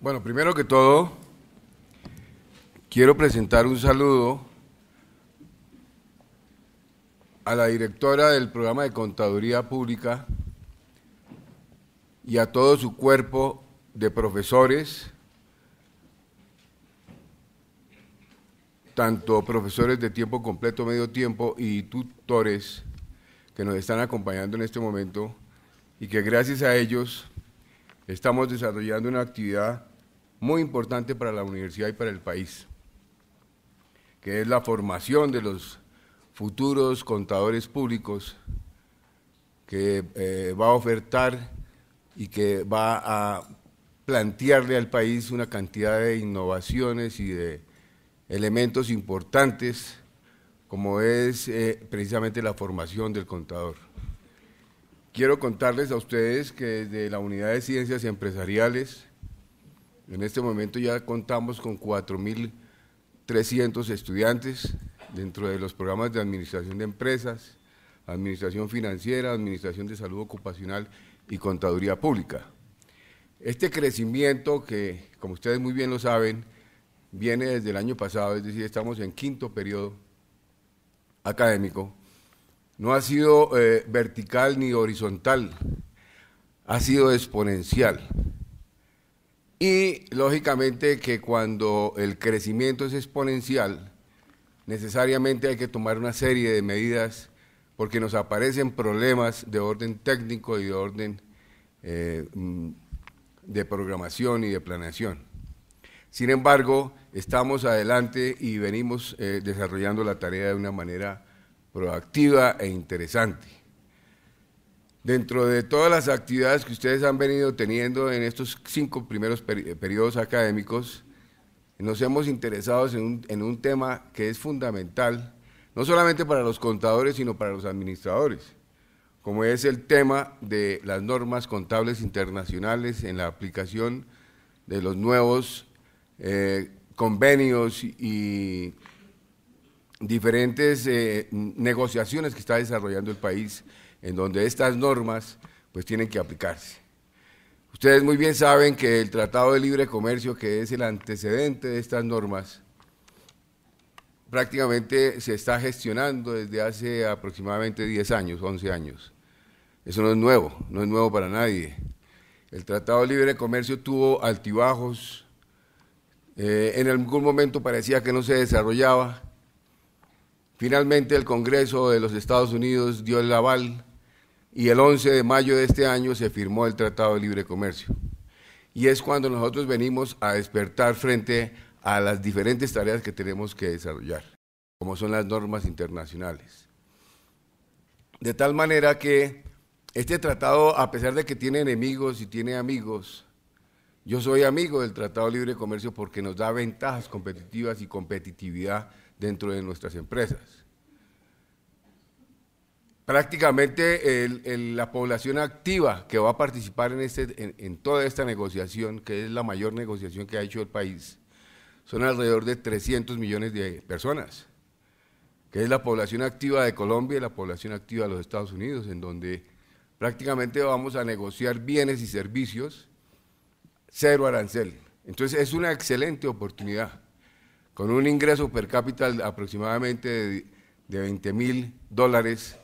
Bueno, primero que todo, quiero presentar un saludo a la directora del programa de Contaduría Pública y a todo su cuerpo de profesores, tanto profesores de tiempo completo, medio tiempo y tutores que nos están acompañando en este momento y que gracias a ellos estamos desarrollando una actividad muy importante para la universidad y para el país, que es la formación de los futuros contadores públicos que va a ofertar y que va a plantearle al país una cantidad de innovaciones y de elementos importantes, como es precisamente la formación del contador. Quiero contarles a ustedes que desde la Unidad de Ciencias Empresariales, en este momento ya contamos con 4.300 estudiantes dentro de los programas de administración de empresas, administración financiera, administración de salud ocupacional y contaduría pública. Este crecimiento que, como ustedes muy bien lo saben, viene desde el año pasado, es decir, estamos en quinto periodo académico, no ha sido vertical ni horizontal, ha sido exponencial. Y lógicamente que cuando el crecimiento es exponencial, necesariamente hay que tomar una serie de medidas porque nos aparecen problemas de orden técnico y de orden de programación y de planeación. Sin embargo, estamos adelante y venimos desarrollando la tarea de una manera proactiva e interesante. Dentro de todas las actividades que ustedes han venido teniendo en estos 5 primeros periodos académicos, nos hemos interesado en un tema que es fundamental, no solamente para los contadores, sino para los administradores, como es el tema de las normas contables internacionales en la aplicación de los nuevos convenios y diferentes negociaciones que está desarrollando el país, en donde estas normas pues tienen que aplicarse. Ustedes muy bien saben que el Tratado de Libre Comercio, que es el antecedente de estas normas, prácticamente se está gestionando desde hace aproximadamente 10 años, 11 años. Eso no es nuevo para nadie. El Tratado de Libre Comercio tuvo altibajos, en algún momento parecía que no se desarrollaba. Finalmente el Congreso de los Estados Unidos dio el aval y el 11 de mayo de este año se firmó el Tratado de Libre Comercio. Y es cuando nosotros venimos a despertar frente a las diferentes tareas que tenemos que desarrollar, como son las normas internacionales. De tal manera que este tratado, a pesar de que tiene enemigos y tiene amigos, yo soy amigo del Tratado de Libre Comercio porque nos da ventajas competitivas y competitividad dentro de nuestras empresas. Prácticamente la población activa que va a participar en toda esta negociación, que es la mayor negociación que ha hecho el país, son alrededor de 300 millones de personas, que es la población activa de Colombia y la población activa de los Estados Unidos, en donde prácticamente vamos a negociar bienes y servicios, cero arancel. Entonces es una excelente oportunidad, con un ingreso per cápita aproximadamente de $20.000,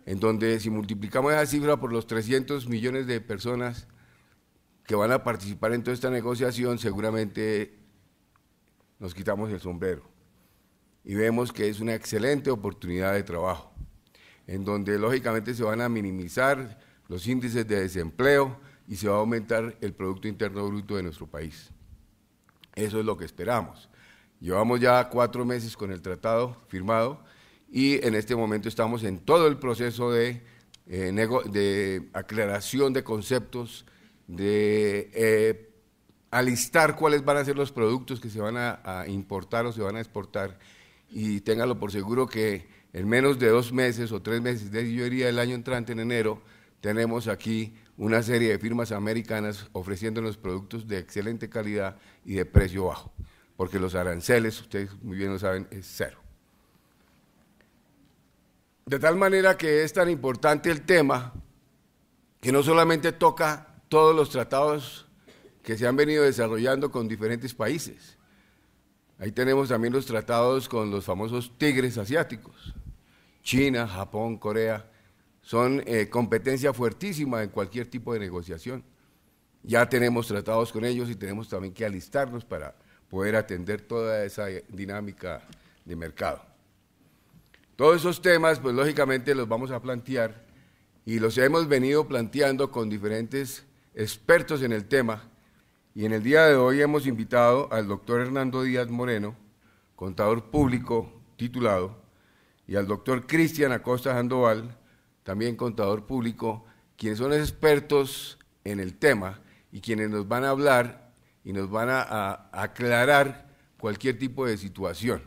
en donde si multiplicamos esa cifra por los 300 millones de personas que van a participar en toda esta negociación, seguramente nos quitamos el sombrero y vemos que es una excelente oportunidad de trabajo, en donde lógicamente se van a minimizar los índices de desempleo y se va a aumentar el Producto Interno Bruto de nuestro país. Eso es lo que esperamos. Llevamos ya 4 meses con el tratado firmado y en este momento estamos en todo el proceso de aclaración de conceptos, de alistar cuáles van a ser los productos que se van a importar o se van a exportar, y ténganlo por seguro que en menos de 2 meses o 3 meses, yo diría el año entrante, en enero, tenemos aquí una serie de firmas americanas ofreciéndonos productos de excelente calidad y de precio bajo, porque los aranceles, ustedes muy bien lo saben, es cero. De tal manera que es tan importante el tema que no solamente toca todos los tratados que se han venido desarrollando con diferentes países. Ahí tenemos también los tratados con los famosos tigres asiáticos, China, Japón, Corea, son competencia fuertísima en cualquier tipo de negociación. Ya tenemos tratados con ellos y tenemos también que alistarnos para poder atender toda esa dinámica de mercado. Todos esos temas, pues lógicamente los vamos a plantear y los hemos venido planteando con diferentes expertos en el tema, y en el día de hoy hemos invitado al doctor Hernando Díaz Moreno, contador público titulado, y al doctor Cristian Acosta Sandoval, también contador público, quienes son expertos en el tema y quienes nos van a hablar y nos van a aclarar cualquier tipo de situación.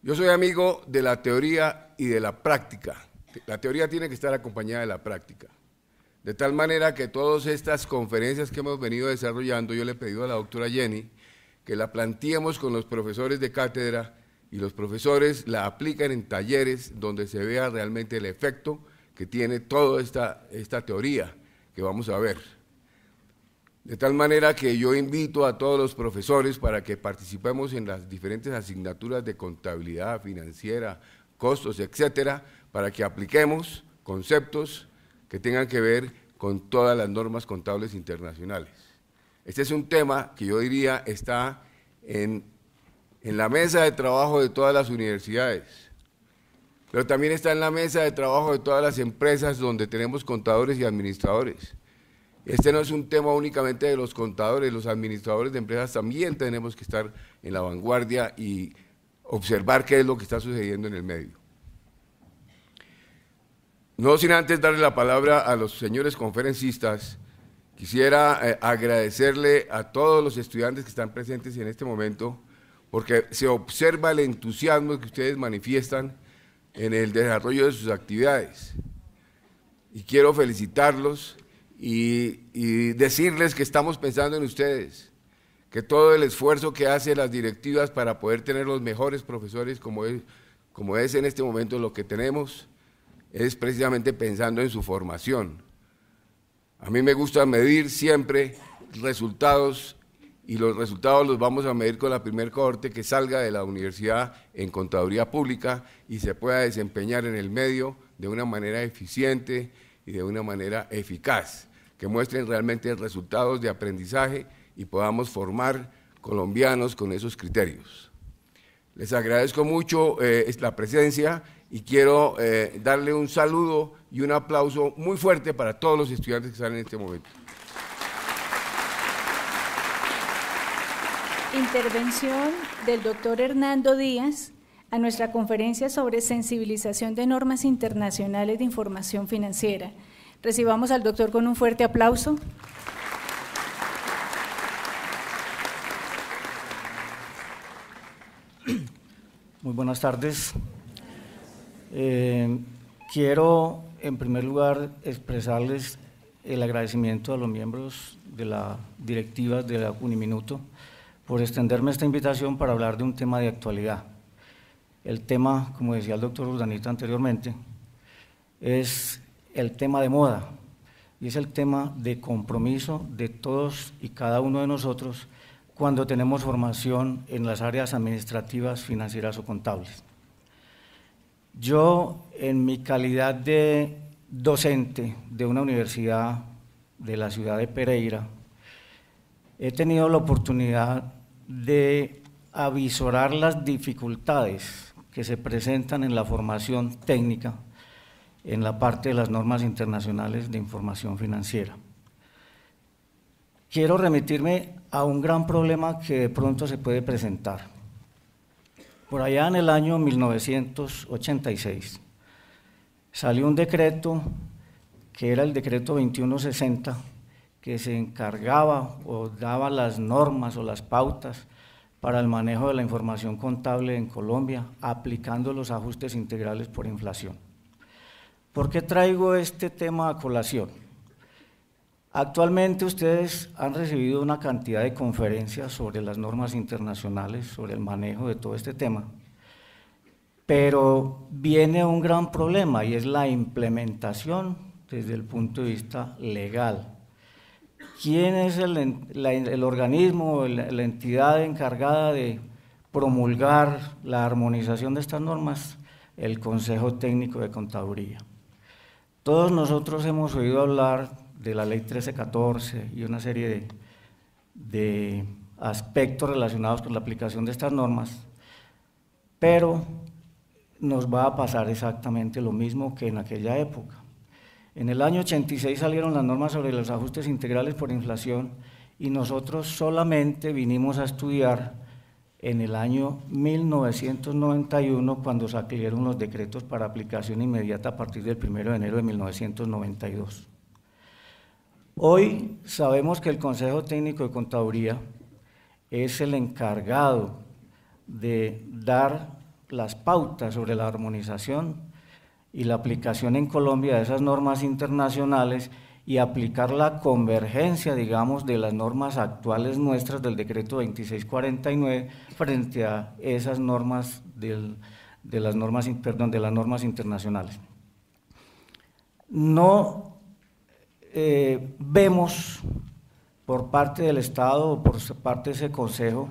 Yo soy amigo de la teoría y de la práctica. La teoría tiene que estar acompañada de la práctica. De tal manera que todas estas conferencias que hemos venido desarrollando, yo le he pedido a la doctora Jenny que la planteemos con los profesores de cátedra y los profesores la aplican en talleres donde se vea realmente el efecto que tiene toda esta teoría que vamos a ver. De tal manera que yo invito a todos los profesores para que participemos en las diferentes asignaturas de contabilidad financiera, costos, etcétera, para que apliquemos conceptos que tengan que ver con todas las normas contables internacionales. Este es un tema que yo diría está en la mesa de trabajo de todas las universidades, pero también está en la mesa de trabajo de todas las empresas donde tenemos contadores y administradores. Este no es un tema únicamente de los contadores, los administradores de empresas también tenemos que estar en la vanguardia y observar qué es lo que está sucediendo en el medio. No sin antes darle la palabra a los señores conferencistas, quisiera agradecerle a todos los estudiantes que están presentes en este momento, porque se observa el entusiasmo que ustedes manifiestan en el desarrollo de sus actividades. Y quiero felicitarlos y decirles que estamos pensando en ustedes, que todo el esfuerzo que hacen las directivas para poder tener los mejores profesores como es en este momento lo que tenemos, es precisamente pensando en su formación. A mí me gusta medir siempre resultados, y los resultados los vamos a medir con la primer cohorte que salga de la universidad en contaduría pública y se pueda desempeñar en el medio de una manera eficiente y de una manera eficaz, que muestren realmente resultados de aprendizaje y podamos formar colombianos con esos criterios. Les agradezco mucho la presencia y quiero darle un saludo y un aplauso muy fuerte para todos los estudiantes que están en este momento. Intervención del doctor Hernando Díaz a nuestra conferencia sobre sensibilización de normas internacionales de información financiera. Recibamos al doctor con un fuerte aplauso. Muy buenas tardes. Quiero, en primer lugar, expresarles el agradecimiento a los miembros de la directiva de la Uniminuto por extenderme esta invitación para hablar de un tema de actualidad. El tema, como decía el doctor Urdanita anteriormente, es el tema de moda y es el tema de compromiso de todos y cada uno de nosotros cuando tenemos formación en las áreas administrativas, financieras o contables. Yo, en mi calidad de docente de una universidad de la ciudad de Pereira, he tenido la oportunidad de avisorar las dificultades que se presentan en la formación técnica en la parte de las normas internacionales de información financiera. Quiero remitirme a un gran problema que de pronto se puede presentar. Por allá en el año 1986 salió un decreto que era el decreto 2160, que se encargaba o daba las normas o las pautas para el manejo de la información contable en Colombia, aplicando los ajustes integrales por inflación. ¿Por qué traigo este tema a colación? Actualmente ustedes han recibido una cantidad de conferencias sobre las normas internacionales, sobre el manejo de todo este tema, pero viene un gran problema y es la implementación desde el punto de vista legal. ¿quién es el organismo, la entidad encargada de promulgar la armonización de estas normas? El Consejo Técnico de Contaduría. Todos nosotros hemos oído hablar de la Ley 1314 y una serie de aspectos relacionados con la aplicación de estas normas, pero nos va a pasar exactamente lo mismo que en aquella época. En el año 86 salieron las normas sobre los ajustes integrales por inflación y nosotros solamente vinimos a estudiar en el año 1991 cuando salieron los decretos para aplicación inmediata a partir del 1 de enero de 1992. Hoy sabemos que el Consejo Técnico de Contaduría es el encargado de dar las pautas sobre la armonización y la aplicación en Colombia de esas normas internacionales y aplicar la convergencia, digamos, de las normas actuales nuestras del decreto 2649 frente a esas normas de las normas internacionales. No vemos por parte del Estado o por parte de ese Consejo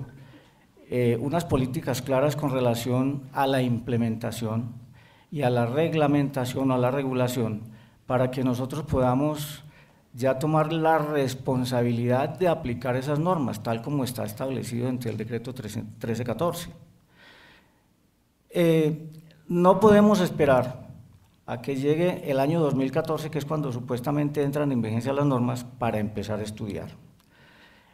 unas políticas claras con relación a la implementación y a la reglamentación o a la regulación para que nosotros podamos ya tomar la responsabilidad de aplicar esas normas, tal como está establecido entre el decreto 1314. No podemos esperar a que llegue el año 2014, que es cuando supuestamente entran en vigencia las normas, para empezar a estudiar.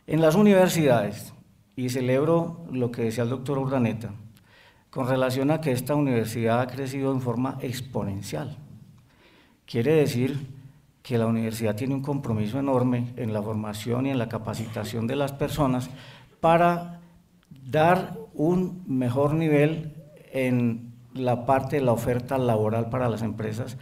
En las universidades, y celebro lo que decía el doctor Urdaneta, con relación a que esta universidad ha crecido en forma exponencial. Quiere decir que la universidad tiene un compromiso enorme en la formación y en la capacitación de las personas para dar un mejor nivel en la parte de la oferta laboral para las empresas,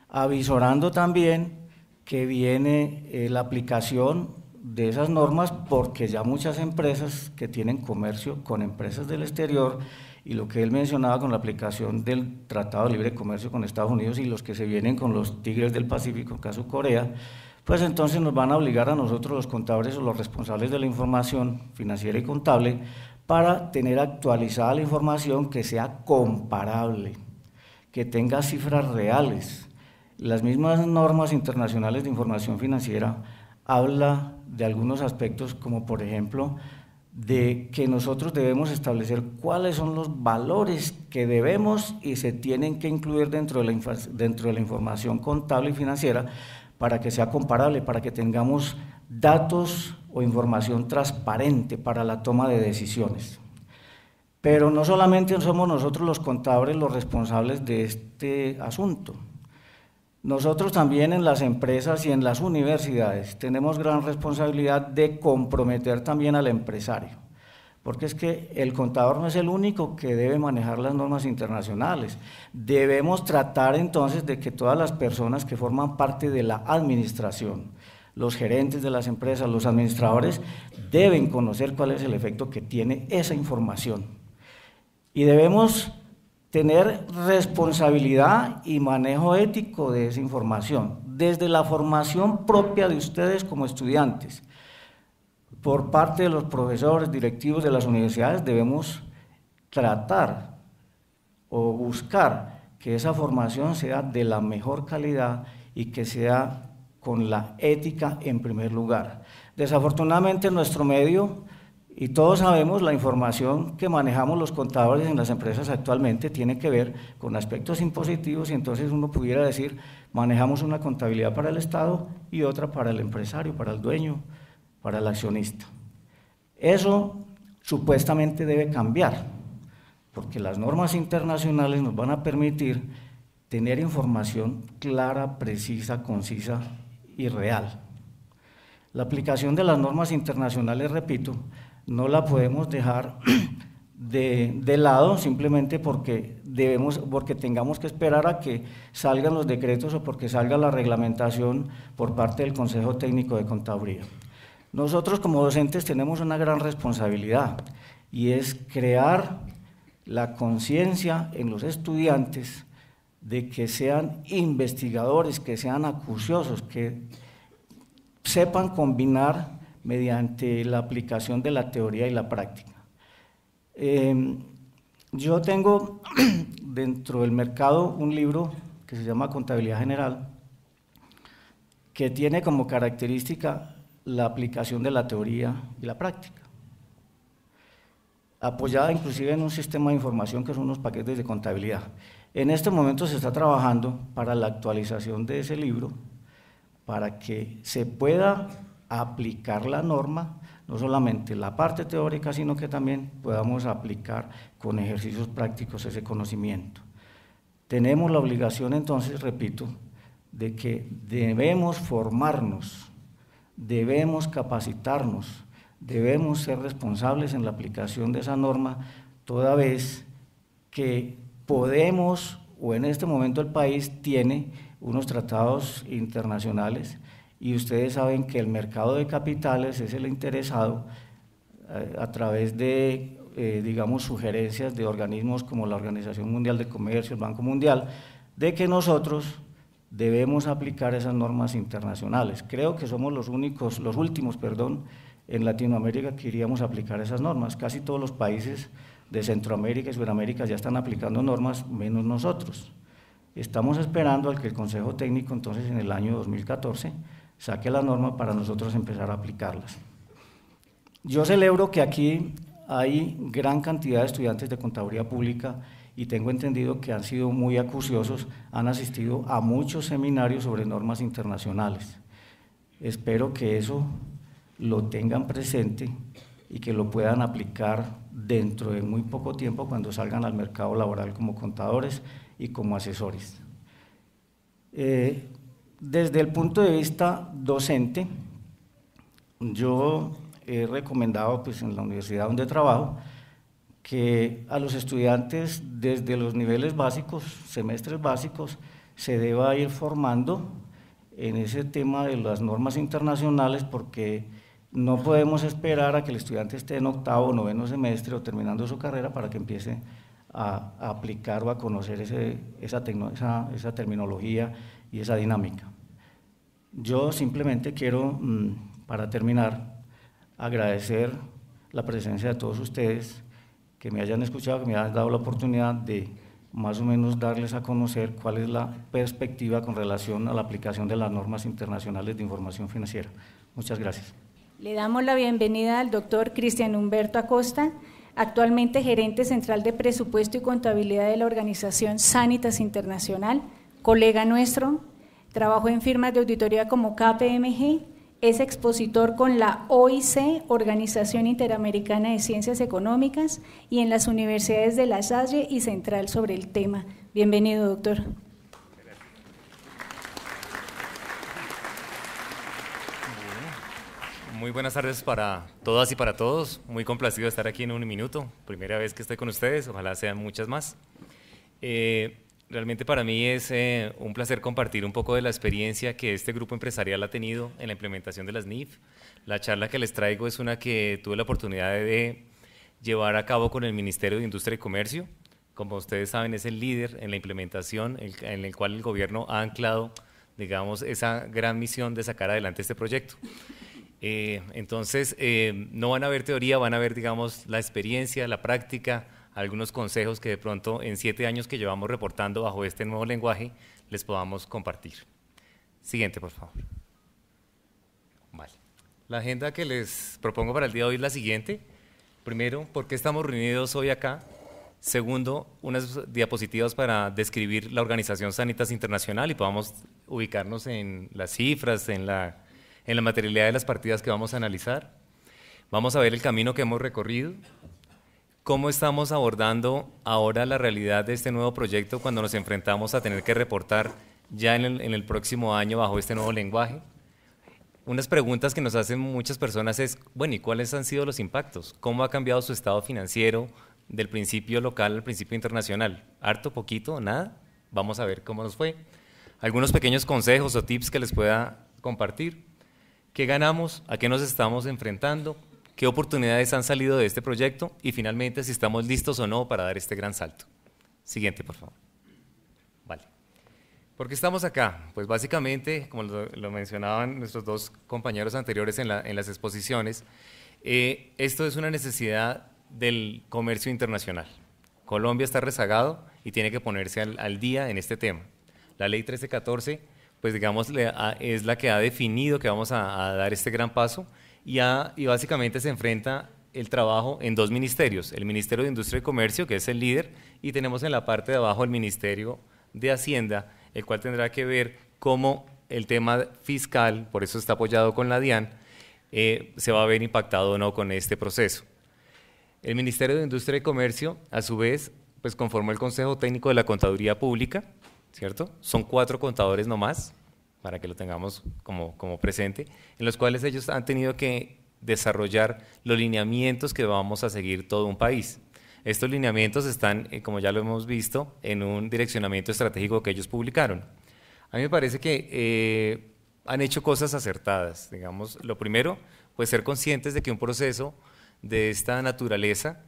avisorando también que viene la aplicación de esas normas, porque ya muchas empresas que tienen comercio con empresas del exterior, y lo que él mencionaba con la aplicación del Tratado de Libre Comercio con Estados Unidos y los que se vienen con los tigres del Pacífico, caso Corea, pues entonces nos van a obligar a nosotros los contadores o los responsables de la información financiera y contable para tener actualizada la información que sea comparable, que tenga cifras reales. Las mismas normas internacionales de información financiera habla de algunos aspectos, como por ejemplo de que nosotros debemos establecer cuáles son los valores que debemos y se tienen que incluir dentro de la información contable y financiera para que sea comparable, para que tengamos datos o información transparente para la toma de decisiones. Pero no solamente somos nosotros los contadores los responsables de este asunto. Nosotros también en las empresas y en las universidades tenemos gran responsabilidad de comprometer también al empresario, porque es que el contador no es el único que debe manejar las normas internacionales. Debemos tratar entonces de que todas las personas que forman parte de la administración, los gerentes de las empresas, los administradores, deben conocer cuál es el efecto que tiene esa información. Y debemos tener responsabilidad y manejo ético de esa información, desde la formación propia de ustedes como estudiantes. Por parte de los profesores, directivos de las universidades, debemos tratar o buscar que esa formación sea de la mejor calidad y que sea con la ética en primer lugar. Desafortunadamente en nuestro medio, y todos sabemos, la información que manejamos los contadores en las empresas actualmente tiene que ver con aspectos impositivos, y entonces uno pudiera decir, manejamos una contabilidad para el Estado y otra para el empresario, para el dueño, para el accionista. Eso supuestamente debe cambiar, porque las normas internacionales nos van a permitir tener información clara, precisa, concisa y real. La aplicación de las normas internacionales, repito, no la podemos dejar de lado simplemente porque tengamos que esperar a que salgan los decretos o porque salga la reglamentación por parte del Consejo Técnico de Contaduría. Nosotros como docentes tenemos una gran responsabilidad y es crear la conciencia en los estudiantes de que sean investigadores, que sean acuciosos, que sepan combinar mediante la aplicación de la teoría y la práctica. Yo tengo dentro del mercado un libro que se llama Contabilidad General, que tiene como característica la aplicación de la teoría y la práctica, apoyada inclusive en un sistema de información que son unos paquetes de contabilidad. En este momento se está trabajando para la actualización de ese libro, para que se pueda aplicar la norma, no solamente la parte teórica, sino que también podamos aplicar con ejercicios prácticos ese conocimiento. Tenemos la obligación entonces, repito, de que debemos formarnos, debemos capacitarnos, debemos ser responsables en la aplicación de esa norma, toda vez que podemos, o en este momento el país tiene unos tratados internacionales y ustedes saben que el mercado de capitales es el interesado a través de, digamos, sugerencias de organismos como la Organización Mundial de Comercio, el Banco Mundial, de que nosotros debemos aplicar esas normas internacionales. Creo que somos los últimos, en Latinoamérica que iríamos a aplicar esas normas. Casi todos los países de Centroamérica y Sudamérica ya están aplicando normas, menos nosotros. Estamos esperando al que el Consejo Técnico, entonces, en el año 2014, saque la norma para nosotros empezar a aplicarlas. Yo celebro que aquí hay gran cantidad de estudiantes de Contaduría Pública y tengo entendido que han sido muy acuciosos, han asistido a muchos seminarios sobre normas internacionales. Espero que eso lo tengan presente y que lo puedan aplicar dentro de muy poco tiempo cuando salgan al mercado laboral como contadores y como asesores. Desde el punto de vista docente, yo he recomendado pues, en la universidad donde trabajo que a los estudiantes desde los niveles básicos, semestres básicos, se deba ir formando en ese tema de las normas internacionales, porque no podemos esperar a que el estudiante esté en octavo o noveno semestre o terminando su carrera para que empiece a aplicar o a conocer esa terminología y esa dinámica. Yo simplemente quiero, para terminar, agradecer la presencia de todos ustedes, que me hayan escuchado, que me hayan dado la oportunidad de más o menos darles a conocer cuál es la perspectiva con relación a la aplicación de las normas internacionales de información financiera. Muchas gracias. Le damos la bienvenida al doctor Cristian Humberto Acosta, actualmente gerente central de presupuesto y contabilidad de la organización Sanitas Internacional, colega nuestro, trabajó en firmas de auditoría como KPMG, es expositor con la OIC, Organización Interamericana de Ciencias Económicas, y en las universidades de La Salle y Central sobre el tema. Bienvenido, doctor. Muy buenas tardes para todas y para todos. Muy complacido de estar aquí en Un Minuto. Primera vez que estoy con ustedes, ojalá sean muchas más. Realmente para mí es un placer compartir un poco de la experiencia que este grupo empresarial ha tenido en la implementación de las NIF. La charla que les traigo es una que tuve la oportunidad de llevar a cabo con el Ministerio de Industria y Comercio. Como ustedes saben, es el líder en la implementación en el cual el gobierno ha anclado, digamos, esa gran misión de sacar adelante este proyecto. Entonces, no van a ver teoría, van a ver, digamos, la experiencia, la práctica, algunos consejos que de pronto en 7 años que llevamos reportando bajo este nuevo lenguaje les podamos compartir. Siguiente, por favor. Vale. La agenda que les propongo para el día de hoy es la siguiente. Primero, ¿por qué estamos reunidos hoy acá? Segundo, unas diapositivas para describir la organización Sanitas Internacional y podamos ubicarnos en las cifras, en la materialidad de las partidas que vamos a analizar. Vamos a ver el camino que hemos recorrido, cómo estamos abordando ahora la realidad de este nuevo proyecto cuando nos enfrentamos a tener que reportar ya en el próximo año bajo este nuevo lenguaje. Unas preguntas que nos hacen muchas personas es, bueno, ¿y cuáles han sido los impactos? ¿Cómo ha cambiado su estado financiero del principio local al principio internacional? ¿Harto, poquito, nada? Vamos a ver cómo nos fue. Algunos pequeños consejos o tips que les pueda compartir. ¿Qué ganamos? ¿A qué nos estamos enfrentando? ¿Qué oportunidades han salido de este proyecto? Y finalmente, si estamos listos o no para dar este gran salto. Siguiente, por favor. Vale. ¿Por qué estamos acá? Pues básicamente, como lo mencionaban nuestros dos compañeros anteriores en las exposiciones, esto es una necesidad del comercio internacional. Colombia está rezagado y tiene que ponerse al día en este tema. La ley 1314, pues digamos, es la que ha definido que vamos a dar este gran paso y básicamente se enfrenta el trabajo en dos ministerios, el Ministerio de Industria y Comercio, que es el líder, y tenemos en la parte de abajo el Ministerio de Hacienda, el cual tendrá que ver cómo el tema fiscal, por eso está apoyado con la DIAN, se va a ver impactado o no con este proceso. El Ministerio de Industria y Comercio, a su vez, pues conformó el Consejo Técnico de la Contaduría Pública, ¿cierto? Son 4 contadores nomás, para que lo tengamos como presente, en los cuales ellos han tenido que desarrollar los lineamientos que vamos a seguir todo un país. Estos lineamientos están, como ya lo hemos visto, en un direccionamiento estratégico que ellos publicaron. A mí me parece que han hecho cosas acertadas. Digamos, lo primero, pues ser conscientes de que un proceso de esta naturaleza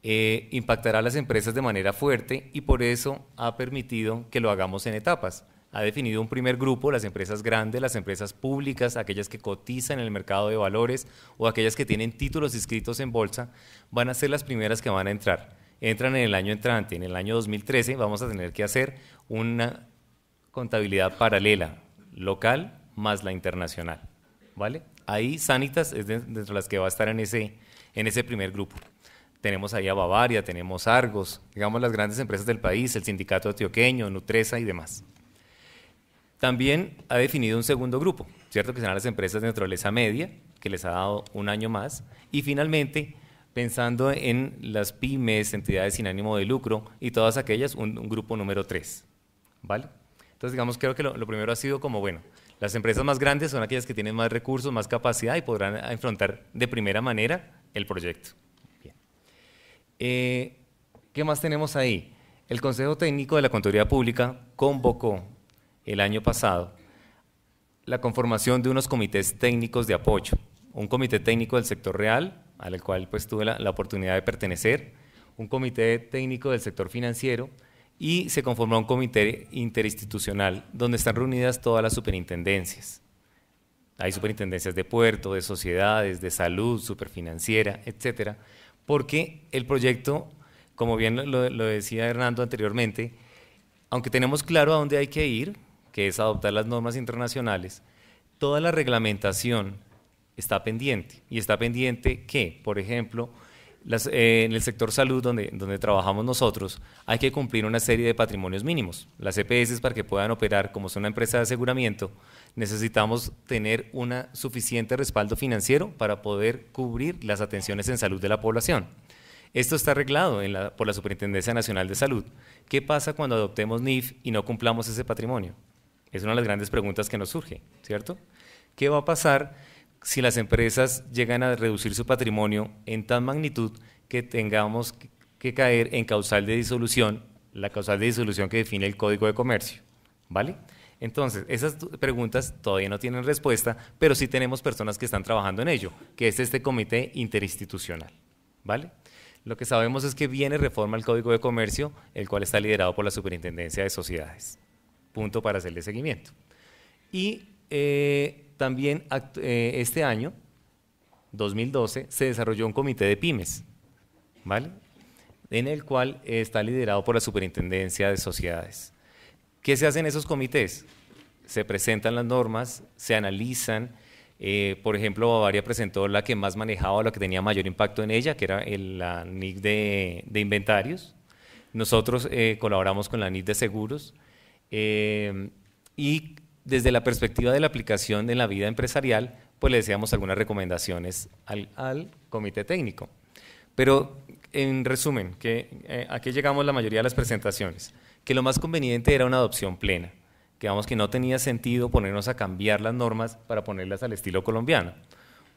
impactará a las empresas de manera fuerte y por eso ha permitido que lo hagamos en etapas. Ha definido un primer grupo, las empresas grandes, las empresas públicas, aquellas que cotizan en el mercado de valores o aquellas que tienen títulos inscritos en bolsa, van a ser las primeras que van a entrar. Entran en el año entrante, en el año 2013 vamos a tener que hacer una contabilidad paralela, local más la internacional, ¿vale? Ahí Sanitas es dentro de las que va a estar en ese primer grupo. Tenemos ahí a Bavaria, tenemos Argos, digamos las grandes empresas del país, el Sindicato Antioqueño, Nutresa y demás. También ha definido un segundo grupo, ¿cierto? Que serán las empresas de naturaleza media, que les ha dado un año más. Y finalmente, pensando en las pymes, entidades sin ánimo de lucro y todas aquellas, un grupo número 3, ¿vale? Entonces, digamos, creo que lo primero ha sido como, bueno, las empresas más grandes son aquellas que tienen más recursos, más capacidad y podrán afrontar de primera manera el proyecto. Bien. ¿Qué más tenemos ahí? El Consejo Técnico de la Contaduría Pública convocó el año pasado la conformación de unos comités técnicos de apoyo, un comité técnico del sector real, al cual pues tuve la oportunidad de pertenecer, un comité técnico del sector financiero y se conformó un comité interinstitucional donde están reunidas todas las superintendencias. Hay superintendencias de puerto, de sociedades, de salud, superfinanciera, etcétera, porque el proyecto, como bien lo decía Hernando anteriormente, aunque tenemos claro a dónde hay que ir, que es adoptar las normas internacionales, toda la reglamentación está pendiente. Y está pendiente que, por ejemplo, en el sector salud, donde trabajamos nosotros, hay que cumplir una serie de patrimonios mínimos. Las EPS, para que puedan operar como son una empresa de aseguramiento, necesitamos tener un suficiente respaldo financiero para poder cubrir las atenciones en salud de la población. Esto está arreglado por la Superintendencia Nacional de Salud. ¿Qué pasa cuando adoptemos NIF y no cumplamos ese patrimonio? Es una de las grandes preguntas que nos surge, ¿cierto? ¿Qué va a pasar si las empresas llegan a reducir su patrimonio en tal magnitud que tengamos que caer en causal de disolución, la causal de disolución que define el Código de Comercio, ¿vale? Entonces, esas preguntas todavía no tienen respuesta, pero sí tenemos personas que están trabajando en ello, que es este comité interinstitucional, ¿vale? Lo que sabemos es que viene reforma al Código de Comercio, el cual está liderado por la Superintendencia de Sociedades. Punto para hacerle seguimiento. Y también este año, 2012, se desarrolló un comité de pymes, ¿vale? En el cual está liderado por la Superintendencia de Sociedades. ¿Qué se hace en esos comités? Se presentan las normas, se analizan. Por ejemplo, Bavaria presentó la que más manejaba, la que tenía mayor impacto en ella, que era la NIC de inventarios. Nosotros colaboramos con la NIC de seguros y desde la perspectiva de la aplicación en la vida empresarial, pues le decíamos algunas recomendaciones al comité técnico. Pero en resumen, aquí llegamos la mayoría de las presentaciones, que lo más conveniente era una adopción plena. Que no tenía sentido ponernos a cambiar las normas para ponerlas al estilo colombiano,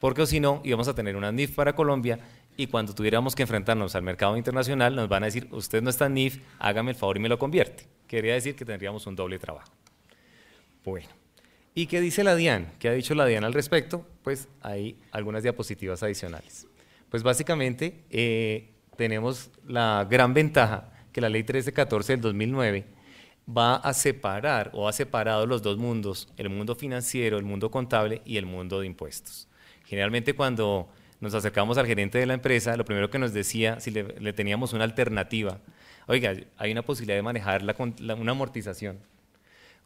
porque si no íbamos a tener una NIF para Colombia y cuando tuviéramos que enfrentarnos al mercado internacional nos van a decir, usted no está en NIF, hágame el favor y me lo convierte. Quería decir que tendríamos un doble trabajo. Bueno, ¿y qué dice la DIAN? ¿Qué ha dicho la DIAN al respecto? Pues hay algunas diapositivas adicionales. Pues básicamente tenemos la gran ventaja que la Ley 1314 del 2009 va a separar o ha separado los dos mundos, el mundo financiero, el mundo contable y el mundo de impuestos. Generalmente cuando nos acercamos al gerente de la empresa, lo primero que nos decía, si le teníamos una alternativa, oiga, hay una posibilidad de manejar una amortización.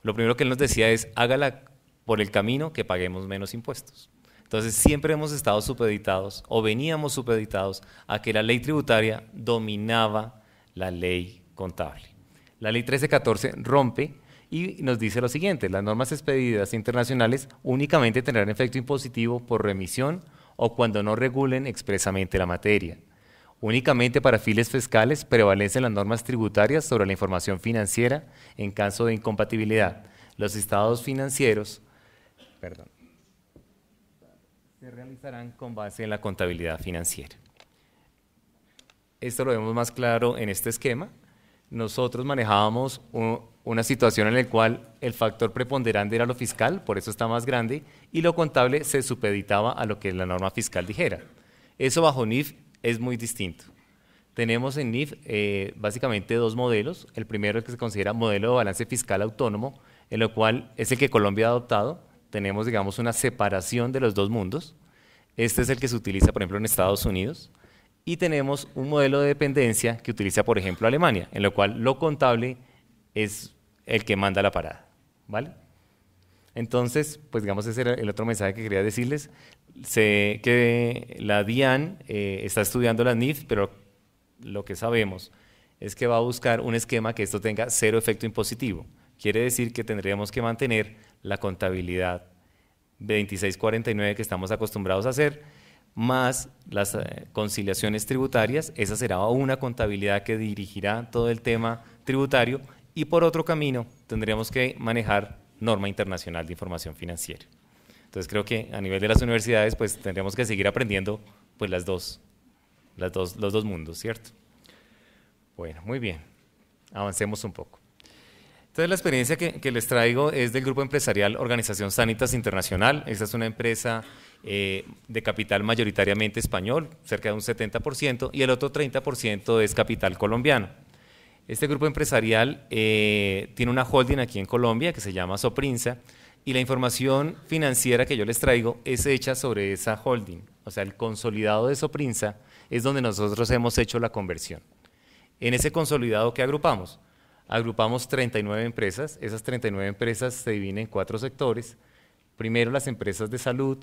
Lo primero que él nos decía es, hágala por el camino que paguemos menos impuestos. Entonces siempre hemos estado supeditados o veníamos supeditados a que la ley tributaria dominaba la ley contable. La ley 1314 rompe y nos dice lo siguiente: las normas expedidas internacionales únicamente tendrán efecto impositivo por remisión o cuando no regulen expresamente la materia. Únicamente para fines fiscales prevalecen las normas tributarias sobre la información financiera en caso de incompatibilidad. Los estados financieros se realizarán con base en la contabilidad financiera. Esto lo vemos más claro en este esquema. Nosotros manejábamos una situación en la cual el factor preponderante era lo fiscal, por eso está más grande, y lo contable se supeditaba a lo que la norma fiscal dijera. Eso bajo NIF es muy distinto. Tenemos en NIF básicamente dos modelos. El primero, el que se considera modelo de balance fiscal autónomo, en lo cual es el que Colombia ha adoptado. Tenemos, digamos, una separación de los dos mundos. Este es el que se utiliza, por ejemplo, en Estados Unidos. Y tenemos un modelo de dependencia que utiliza, por ejemplo, Alemania, en lo cual lo contable es el que manda la parada, ¿vale? Entonces, pues digamos, ese era el otro mensaje que quería decirles. Sé que la DIAN está estudiando las NIF, pero lo que sabemos es que va a buscar un esquema que esto tenga cero efecto impositivo. Quiere decir que tendríamos que mantener la contabilidad 2649 que estamos acostumbrados a hacer, más las conciliaciones tributarias. Esa será una contabilidad que dirigirá todo el tema tributario, y por otro camino tendríamos que manejar norma internacional de información financiera. Entonces creo que a nivel de las universidades pues tendríamos que seguir aprendiendo pues los dos mundos, ¿cierto? Bueno, muy bien, avancemos un poco. Entonces la experiencia que les traigo es del grupo empresarial Organización Sanitas Internacional. Esta es una empresa de capital mayoritariamente español, cerca de un 70%, y el otro 30% es capital colombiano. Este grupo empresarial tiene una holding aquí en Colombia que se llama Soprinsa, y la información financiera que yo les traigo es hecha sobre esa holding. O sea, el consolidado de Soprinsa es donde nosotros hemos hecho la conversión. En ese consolidado, ¿qué agrupamos? Agrupamos 39 empresas. Esas 39 empresas se dividen en 4 sectores. Primero, las empresas de salud,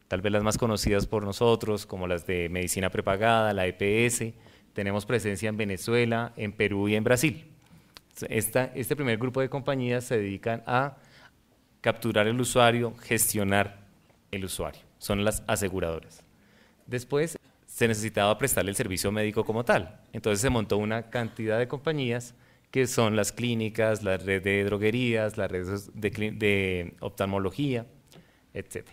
tal vez las más conocidas por nosotros, como las de medicina prepagada, la EPS. Tenemos presencia en Venezuela, en Perú y en Brasil. Este primer grupo de compañías se dedican a capturar el usuario, gestionar el usuario. Son las aseguradoras. Después se necesitaba prestarle el servicio médico como tal. Entonces se montó una cantidad de compañías que son las clínicas, la red de droguerías, la red de oftalmología, etc.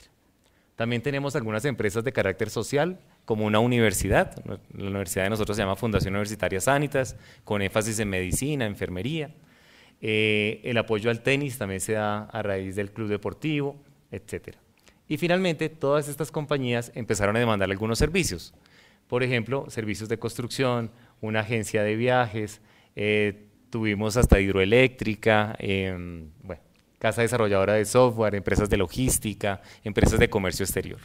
También tenemos algunas empresas de carácter social, como una universidad. La universidad de nosotros se llama Fundación Universitaria Sanitas, con énfasis en medicina, enfermería. El apoyo al tenis también se da a raíz del club deportivo, etc. Y finalmente, todas estas compañías empezaron a demandar algunos servicios. Por ejemplo, servicios de construcción, una agencia de viajes, tuvimos hasta hidroeléctrica, casa desarrolladora de software, empresas de logística, empresas de comercio exterior.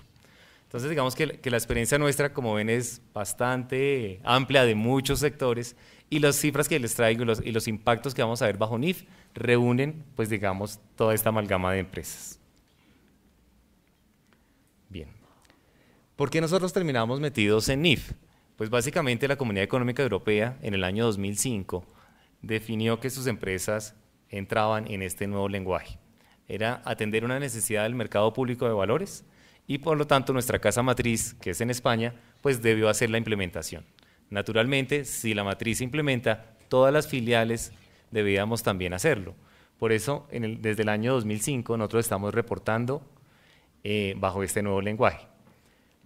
Entonces, digamos que la experiencia nuestra, como ven, es bastante amplia, de muchos sectores, y las cifras que les traigo y los impactos que vamos a ver bajo NIF reúnen, pues digamos, toda esta amalgama de empresas. Bien. ¿Por qué nosotros terminamos metidos en NIF? Pues básicamente la Comunidad Económica Europea en el año 2005 definió que sus empresas entraban en este nuevo lenguaje. Era atender una necesidad del mercado público de valores, y por lo tanto nuestra casa matriz, que es en España, pues debió hacer la implementación. Naturalmente, si la matriz se implementa, todas las filiales debíamos también hacerlo. Por eso, desde el año 2005, nosotros estamos reportando bajo este nuevo lenguaje.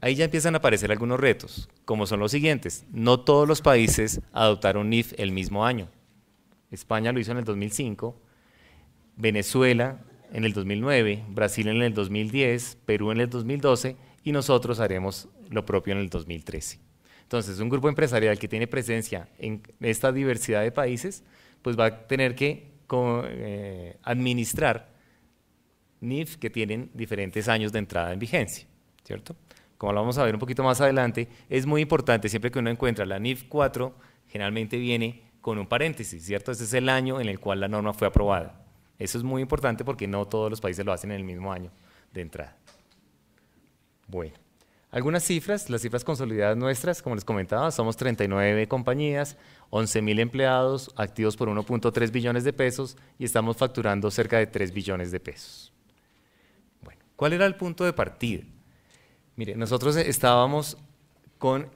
Ahí ya empiezan a aparecer algunos retos, como son los siguientes. No todos los países adoptaron NIF el mismo año. España lo hizo en el 2005, Venezuela en el 2009, Brasil en el 2010, Perú en el 2012, y nosotros haremos lo propio en el 2013. Entonces, un grupo empresarial que tiene presencia en esta diversidad de países, pues va a tener que administrar NIF que tienen diferentes años de entrada en vigencia, ¿cierto? Como lo vamos a ver un poquito más adelante, es muy importante, siempre que uno encuentra la NIF 4, generalmente viene con un paréntesis, ¿cierto? Ese es el año en el cual la norma fue aprobada. Eso es muy importante porque no todos los países lo hacen en el mismo año de entrada. Bueno, algunas cifras, las cifras consolidadas nuestras, como les comentaba, somos 39 compañías, 11.000 empleados, activos por 1.3 billones de pesos y estamos facturando cerca de 3 billones de pesos. Bueno, ¿cuál era el punto de partida? Mire, nosotros estábamos con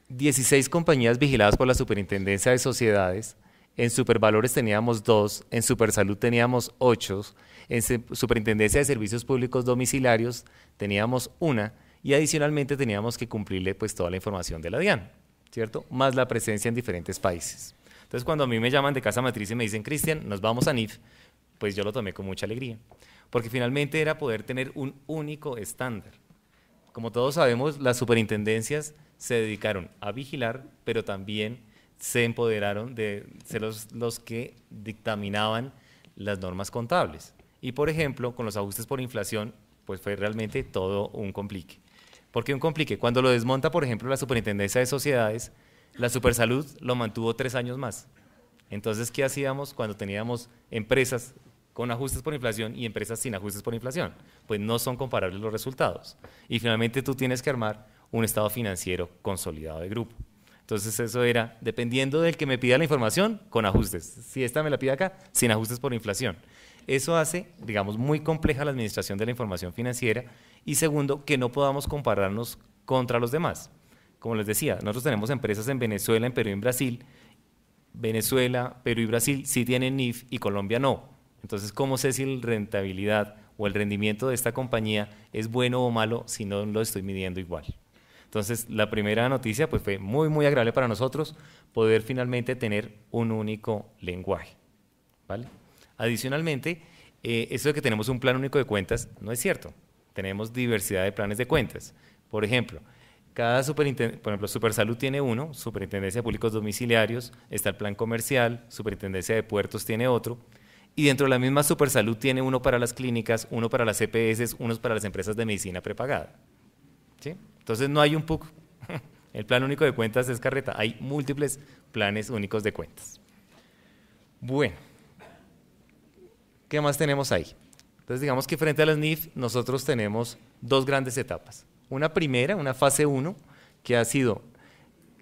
16 compañías vigiladas por la Superintendencia de Sociedades, en Supervalores teníamos 2, en Supersalud teníamos 8, en Superintendencia de Servicios Públicos Domiciliarios teníamos 1 y adicionalmente teníamos que cumplirle pues toda la información de la DIAN, ¿cierto? Más la presencia en diferentes países. Entonces cuando a mí me llaman de casa matriz y me dicen, Cristian, nos vamos a NIF, pues yo lo tomé con mucha alegría, porque finalmente era poder tener un único estándar. Como todos sabemos, las superintendencias se dedicaron a vigilar, pero también se empoderaron de ser los que dictaminaban las normas contables. Y por ejemplo, con los ajustes por inflación, pues fue realmente todo un complique. ¿Por qué un complique? Cuando lo desmonta, por ejemplo, la Superintendencia de Sociedades, la Supersalud lo mantuvo 3 años más. Entonces, ¿qué hacíamos cuando teníamos empresas con ajustes por inflación y empresas sin ajustes por inflación? Pues no son comparables los resultados. Y finalmente tú tienes que armar un estado financiero consolidado de grupo. Entonces eso era, dependiendo del que me pida la información, con ajustes. Si esta me la pide acá, sin ajustes por inflación. Eso hace, digamos, muy compleja la administración de la información financiera y segundo, que no podamos compararnos contra los demás. Como les decía, nosotros tenemos empresas en Venezuela, en Perú y en Brasil. Venezuela, Perú y Brasil sí tienen NIF y Colombia no. Entonces, ¿cómo sé si la rentabilidad o el rendimiento de esta compañía es bueno o malo si no lo estoy midiendo igual? Entonces, la primera noticia pues, fue muy, muy agradable para nosotros poder finalmente tener un único lenguaje, ¿vale? Adicionalmente, eso de que tenemos un plan único de cuentas no es cierto. Tenemos diversidad de planes de cuentas. Por ejemplo, Supersalud tiene uno, Superintendencia de Públicos Domiciliarios, está el plan comercial, Superintendencia de Puertos tiene otro, y dentro de la misma Supersalud tiene uno para las clínicas, uno para las EPS, unos para las empresas de medicina prepagada. ¿Sí? Entonces no hay un PUC. El plan único de cuentas es carreta. Hay múltiples planes únicos de cuentas. Bueno, ¿qué más tenemos ahí? Entonces digamos que frente a las NIF nosotros tenemos 2 grandes etapas. Una primera, una fase 1, que ha sido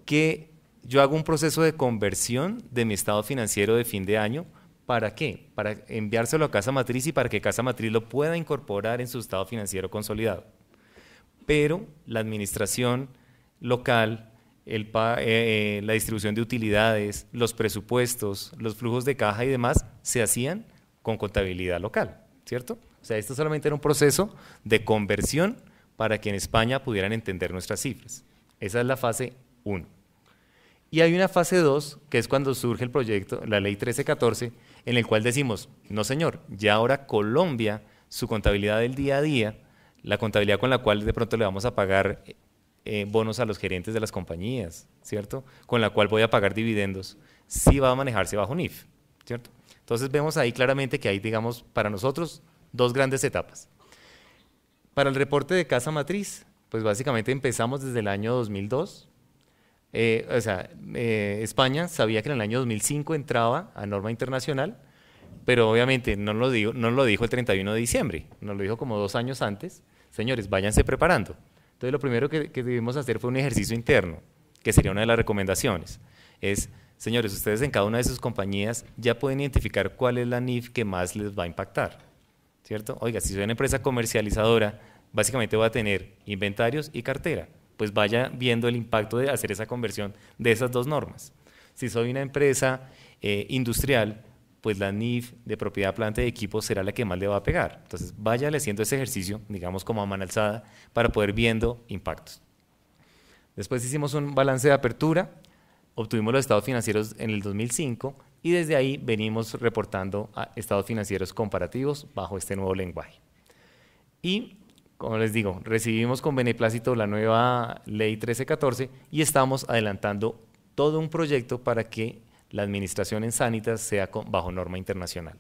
que yo hago un proceso de conversión de mi estado financiero de fin de año. ¿Para qué? Para enviárselo a Casa Matriz y para que Casa Matriz lo pueda incorporar en su estado financiero consolidado. Pero la administración local, la distribución de utilidades, los presupuestos, los flujos de caja y demás se hacían con contabilidad local, ¿cierto? O sea, esto solamente era un proceso de conversión para que en España pudieran entender nuestras cifras. Esa es la fase 1. Y hay una fase 2, que es cuando surge el proyecto, la ley 1314, en el cual decimos, no señor, ya ahora Colombia, su contabilidad del día a día, la contabilidad con la cual de pronto le vamos a pagar bonos a los gerentes de las compañías, ¿cierto? Con la cual voy a pagar dividendos, sí va a manejarse bajo NIF, ¿cierto? Entonces vemos ahí claramente que hay, digamos, para nosotros 2 grandes etapas. Para el reporte de Casa Matriz, pues básicamente empezamos desde el año 2002. España sabía que en el año 2005 entraba a norma internacional, pero obviamente no lo dijo el 31 de diciembre, nos lo dijo como 2 años antes. Señores, váyanse preparando. Entonces lo primero que debimos hacer fue un ejercicio interno, que sería una de las recomendaciones. Es, señores, ustedes en cada una de sus compañías ya pueden identificar cuál es la NIF que más les va a impactar, ¿cierto? Oiga, si soy una empresa comercializadora, básicamente voy a tener inventarios y cartera. Pues vaya viendo el impacto de hacer esa conversión de esas 2 normas. Si soy una empresa industrial, pues la NIF de propiedad, planta y equipo será la que más le va a pegar. Entonces, váyale haciendo ese ejercicio, digamos como a mano alzada, para poder viendo impactos. Después hicimos un balance de apertura, obtuvimos los estados financieros en el 2005 y desde ahí venimos reportando a estados financieros comparativos bajo este nuevo lenguaje. Y como les digo, recibimos con beneplácito la nueva ley 1314 y estamos adelantando todo un proyecto para que la administración en Sanitas sea bajo norma internacional.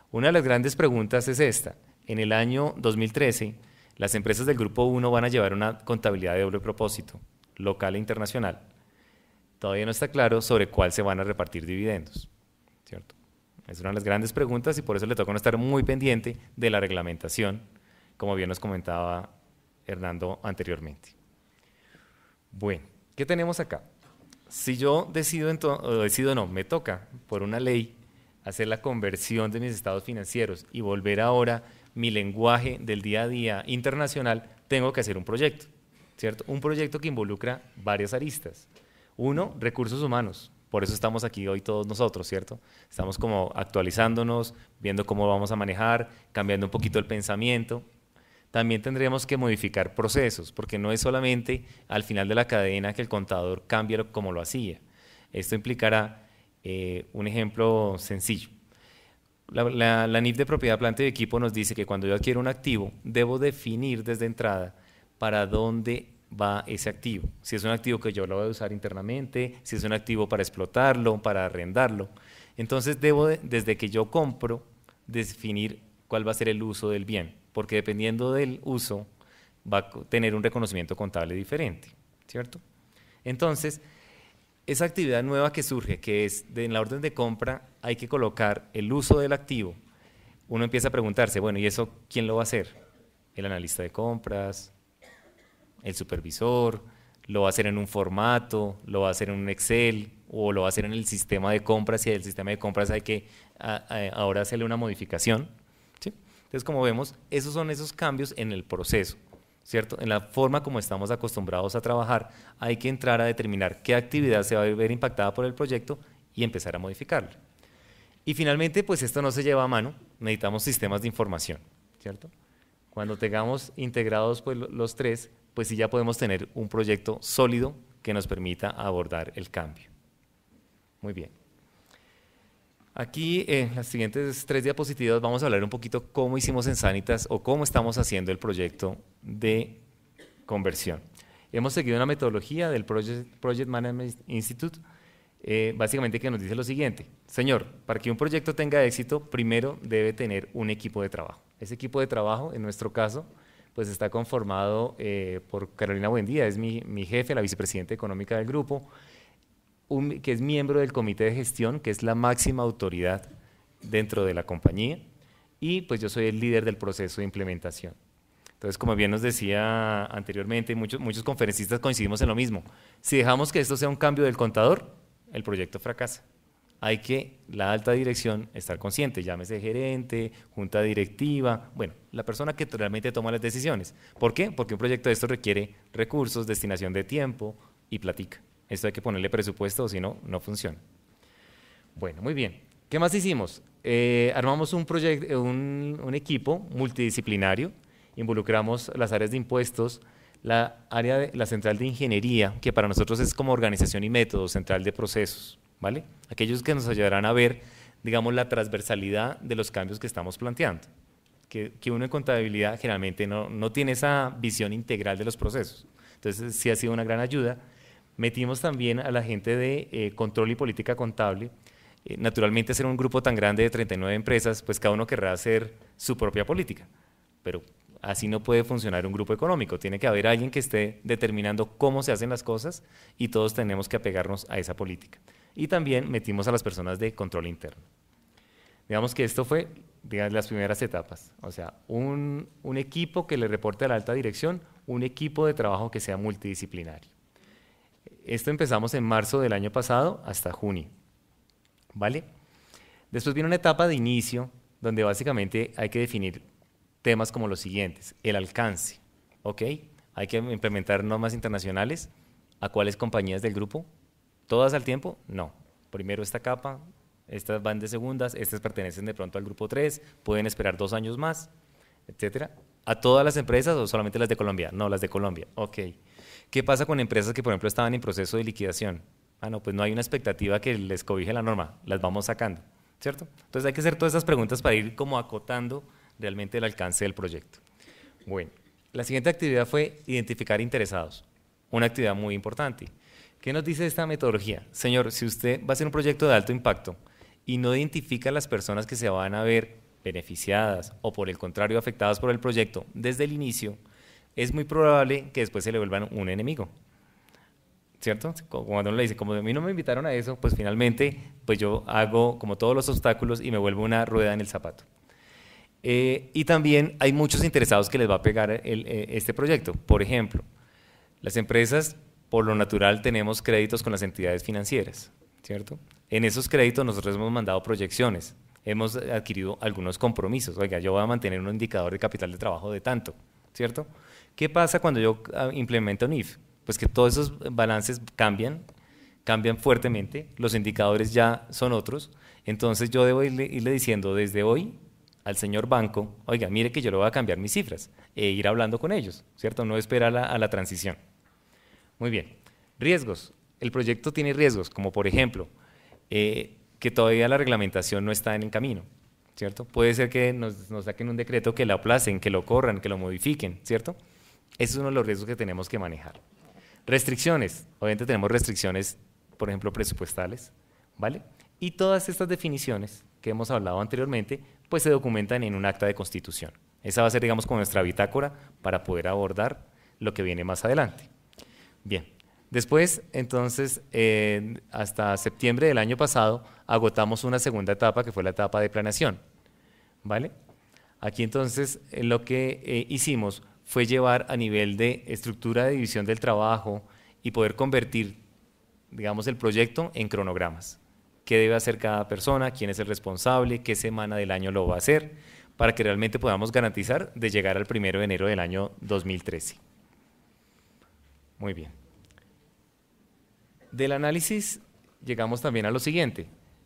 Una de las grandes preguntas es esta. En el año 2013, las empresas del Grupo 1 van a llevar una contabilidad de doble propósito, local e internacional. Todavía no está claro sobre cuál se van a repartir dividendos, ¿cierto? Es una de las grandes preguntas y por eso le toca a uno estar muy pendiente de la reglamentación, como bien nos comentaba Hernando anteriormente. Bueno, ¿qué tenemos acá? Si yo me toca por una ley hacer la conversión de mis estados financieros y volver ahora mi lenguaje del día a día internacional, tengo que hacer un proyecto, ¿cierto? Un proyecto que involucra varias aristas. Uno, recursos humanos. Por eso estamos aquí hoy todos nosotros, ¿cierto? Estamos como actualizándonos, viendo cómo vamos a manejar, cambiando un poquito el pensamiento. También tendremos que modificar procesos, porque no es solamente al final de la cadena que el contador cambie como lo hacía. Esto implicará un ejemplo sencillo. La NIF de propiedad, planta y equipo nos dice que cuando yo adquiero un activo, debo definir desde entrada para dónde va ese activo. Si es un activo que yo lo voy a usar internamente, si es un activo para explotarlo, para arrendarlo. Entonces debo, desde que yo compro, definir cuál va a ser el uso del bien, porque dependiendo del uso va a tener un reconocimiento contable diferente, ¿cierto? Entonces, esa actividad nueva que surge, que es en la orden de compra, hay que colocar el uso del activo. Uno empieza a preguntarse, bueno, ¿y eso quién lo va a hacer? El analista de compras, el supervisor, lo va a hacer en un formato, lo va a hacer en un Excel o lo va a hacer en el sistema de compras y del sistema de compras hay que ahora hacerle una modificación, ¿sí? Entonces, como vemos, esos son esos cambios en el proceso, ¿cierto? En la forma como estamos acostumbrados a trabajar, hay que entrar a determinar qué actividad se va a ver impactada por el proyecto y empezar a modificarlo. Y finalmente, pues esto no se lleva a mano, necesitamos sistemas de información, ¿cierto? Cuando tengamos integrados pues, los tres, pues sí ya podemos tener un proyecto sólido que nos permita abordar el cambio. Muy bien. Aquí en las siguientes 3 diapositivas vamos a hablar un poquito cómo hicimos en Sanitas o cómo estamos haciendo el proyecto de conversión. Hemos seguido una metodología del Project Management Institute, básicamente que nos dice lo siguiente: señor, para que un proyecto tenga éxito, primero debe tener un equipo de trabajo. Ese equipo de trabajo, en nuestro caso, pues está conformado por Carolina Buendía, es mi jefe, la vicepresidenta económica del grupo, que es miembro del comité de gestión, que es la máxima autoridad dentro de la compañía, y pues yo soy el líder del proceso de implementación. Entonces, como bien nos decía anteriormente, muchos conferencistas coincidimos en lo mismo. Si dejamos que esto sea un cambio del contador, el proyecto fracasa. Hay que, la alta dirección, estar consciente, llámese gerente, junta directiva, bueno, la persona que realmente toma las decisiones. ¿Por qué? Porque un proyecto de esto requiere recursos, destinación de tiempo y platica. Esto hay que ponerle presupuesto o si no, no funciona. Bueno, muy bien. ¿Qué más hicimos? Armamos un equipo multidisciplinario, involucramos las áreas de impuestos, la central de ingeniería, que para nosotros es como organización y método, central de procesos, ¿vale? Aquellos que nos ayudarán a ver, digamos, la transversalidad de los cambios que estamos planteando. Que uno en contabilidad generalmente no tiene esa visión integral de los procesos. Entonces, sí ha sido una gran ayuda. Metimos también a la gente de control y política contable. Naturalmente, ser un grupo tan grande de 39 empresas, pues cada uno querrá hacer su propia política, pero así no puede funcionar un grupo económico. Tiene que haber alguien que esté determinando cómo se hacen las cosas y todos tenemos que apegarnos a esa política. Y también metimos a las personas de control interno. Digamos que esto fue las primeras etapas, o sea, un equipo que le reporte a la alta dirección, un equipo de trabajo que sea multidisciplinario. Esto empezamos en marzo del año pasado hasta junio, ¿vale? Después viene una etapa de inicio donde básicamente hay que definir temas como los siguientes: el alcance, ¿ok? Hay que implementar normas internacionales. ¿A cuáles compañías del grupo? ¿Todas al tiempo? No. Primero esta capa, estas van de segundas, estas pertenecen de pronto al grupo 3, pueden esperar 2 años más, etcétera. ¿A todas las empresas o solamente las de Colombia? No, las de Colombia, ok. ¿Qué pasa con empresas que, por ejemplo, estaban en proceso de liquidación? Ah, no, pues no hay una expectativa que les cobije la norma, las vamos sacando, ¿cierto? Entonces hay que hacer todas esas preguntas para ir como acotando realmente el alcance del proyecto. Bueno, la siguiente actividad fue identificar interesados, una actividad muy importante. ¿Qué nos dice esta metodología? Señor, si usted va a hacer un proyecto de alto impacto y no identifica a las personas que se van a ver beneficiadas o por el contrario afectadas por el proyecto desde el inicio, es muy probable que después se le vuelvan un enemigo. ¿Cierto? Cuando uno le dice, como a mí no me invitaron a eso, pues finalmente pues yo hago como todos los obstáculos y me vuelvo una rueda en el zapato. Y también hay muchos interesados que les va a pegar este proyecto. Por ejemplo, las empresas, por lo natural, tenemos créditos con las entidades financieras, ¿cierto? En esos créditos nosotros hemos mandado proyecciones, hemos adquirido algunos compromisos. Oiga, yo voy a mantener un indicador de capital de trabajo de tanto, ¿cierto? ¿Qué pasa cuando yo implemento NIF? Pues que todos esos balances cambian fuertemente, los indicadores ya son otros, entonces yo debo irle diciendo desde hoy al señor banco, oiga, mire que yo le voy a cambiar mis cifras, e ir hablando con ellos, ¿cierto? No esperar a la transición. Muy bien. Riesgos. El proyecto tiene riesgos, como por ejemplo, que todavía la reglamentación no está en el camino, ¿cierto? Puede ser que nos saquen un decreto, que lo aplacen, que lo corran, que lo modifiquen, ¿cierto? Ese es uno de los riesgos que tenemos que manejar. Restricciones. Obviamente tenemos restricciones, por ejemplo, presupuestales, ¿vale? Y todas estas definiciones que hemos hablado anteriormente, pues se documentan en un acta de constitución. Esa va a ser, digamos, como nuestra bitácora para poder abordar lo que viene más adelante. Bien, después, entonces, hasta septiembre del año pasado, agotamos una segunda etapa, que fue la etapa de planeación, ¿vale? Aquí, entonces, lo que hicimos fue llevar a nivel de estructura de división del trabajo y poder convertir, digamos, el proyecto en cronogramas. ¿Qué debe hacer cada persona? ¿Quién es el responsable? ¿Qué semana del año lo va a hacer? Para que realmente podamos garantizar de llegar al 1 de enero del año 2013. Muy bien. Del análisis llegamos también a lo siguiente.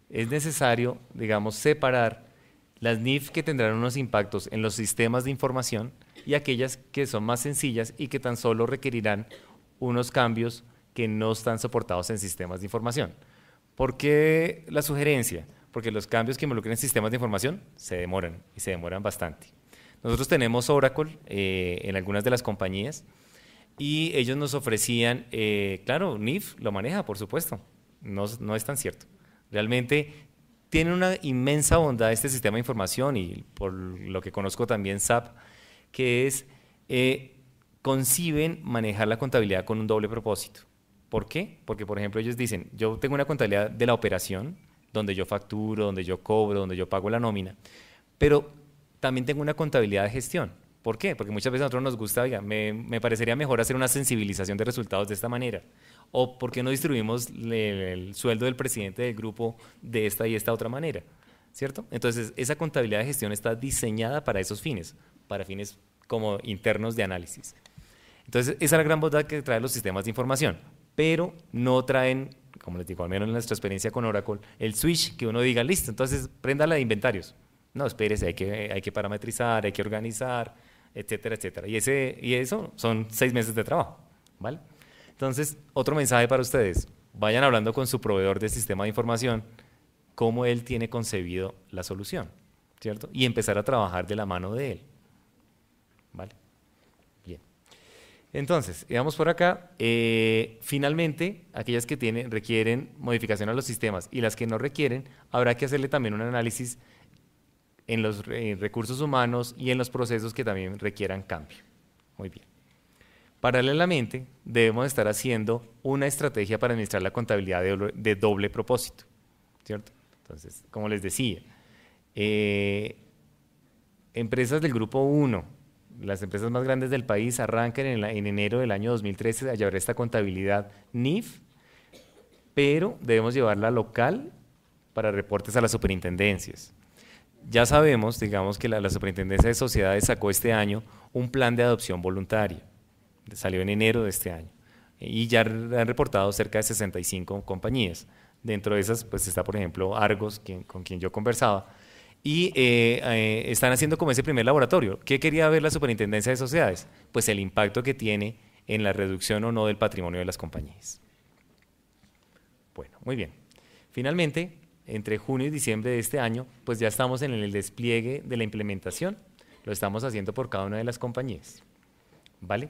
Es necesario, digamos, separar las NIF que tendrán unos impactos en los sistemas de información y aquellas que son más sencillas y que tan solo requerirán unos cambios que no están soportados en sistemas de información. ¿Por qué la sugerencia? Porque los cambios que involucren sistemas de información se demoran y se demoran bastante. Nosotros tenemos Oracle en algunas de las compañías y ellos nos ofrecían, claro, NIF lo maneja, por supuesto, no es tan cierto. Realmente tiene una inmensa bondad este sistema de información y por lo que conozco también SAP, que es, conciben manejar la contabilidad con un doble propósito. ¿Por qué? Porque, por ejemplo, ellos dicen, yo tengo una contabilidad de la operación, donde yo facturo, donde yo cobro, donde yo pago la nómina, pero también tengo una contabilidad de gestión. ¿Por qué? Porque muchas veces a nosotros nos gusta, oiga, me parecería mejor hacer una sensibilización de resultados de esta manera, o ¿por qué no distribuimos el sueldo del presidente del grupo de esta y esta otra manera? ¿Cierto? Entonces, esa contabilidad de gestión está diseñada para esos fines, para fines como internos de análisis. Entonces, esa es la gran bondad que traen los sistemas de información, pero no traen, como les digo, al menos en nuestra experiencia con Oracle, el switch que uno diga, listo, entonces préndala de inventarios. No, espérese, hay que parametrizar, hay que organizar, etcétera, etcétera. Y eso son 6 meses de trabajo, ¿vale? Entonces, otro mensaje para ustedes, vayan hablando con su proveedor de sistema de información, cómo él tiene concebido la solución, ¿cierto? Y empezar a trabajar de la mano de él, ¿vale? Bien. Entonces, digamos por acá, finalmente, aquellas que requieren modificación a los sistemas y las que no requieren, habrá que hacerle también un análisis en los recursos humanos y en los procesos que también requieran cambio. Muy bien. Paralelamente, debemos estar haciendo una estrategia para administrar la contabilidad de doble propósito, ¿cierto? Entonces, como les decía, empresas del grupo 1, las empresas más grandes del país arrancan en enero del año 2013 a llevar esta contabilidad NIF, pero debemos llevarla local para reportes a las superintendencias. Ya sabemos, digamos, que la Superintendencia de Sociedades sacó este año un plan de adopción voluntaria, salió en enero de este año, y ya han reportado cerca de 65 compañías. Dentro de esas, pues está, por ejemplo, Argos, con quien yo conversaba, y están haciendo como ese primer laboratorio. ¿Qué quería ver la Superintendencia de Sociedades? Pues el impacto que tiene en la reducción o no del patrimonio de las compañías. Bueno, muy bien. Finalmente, entre junio y diciembre de este año, pues ya estamos en el despliegue de la implementación. Lo estamos haciendo por cada una de las compañías, ¿vale?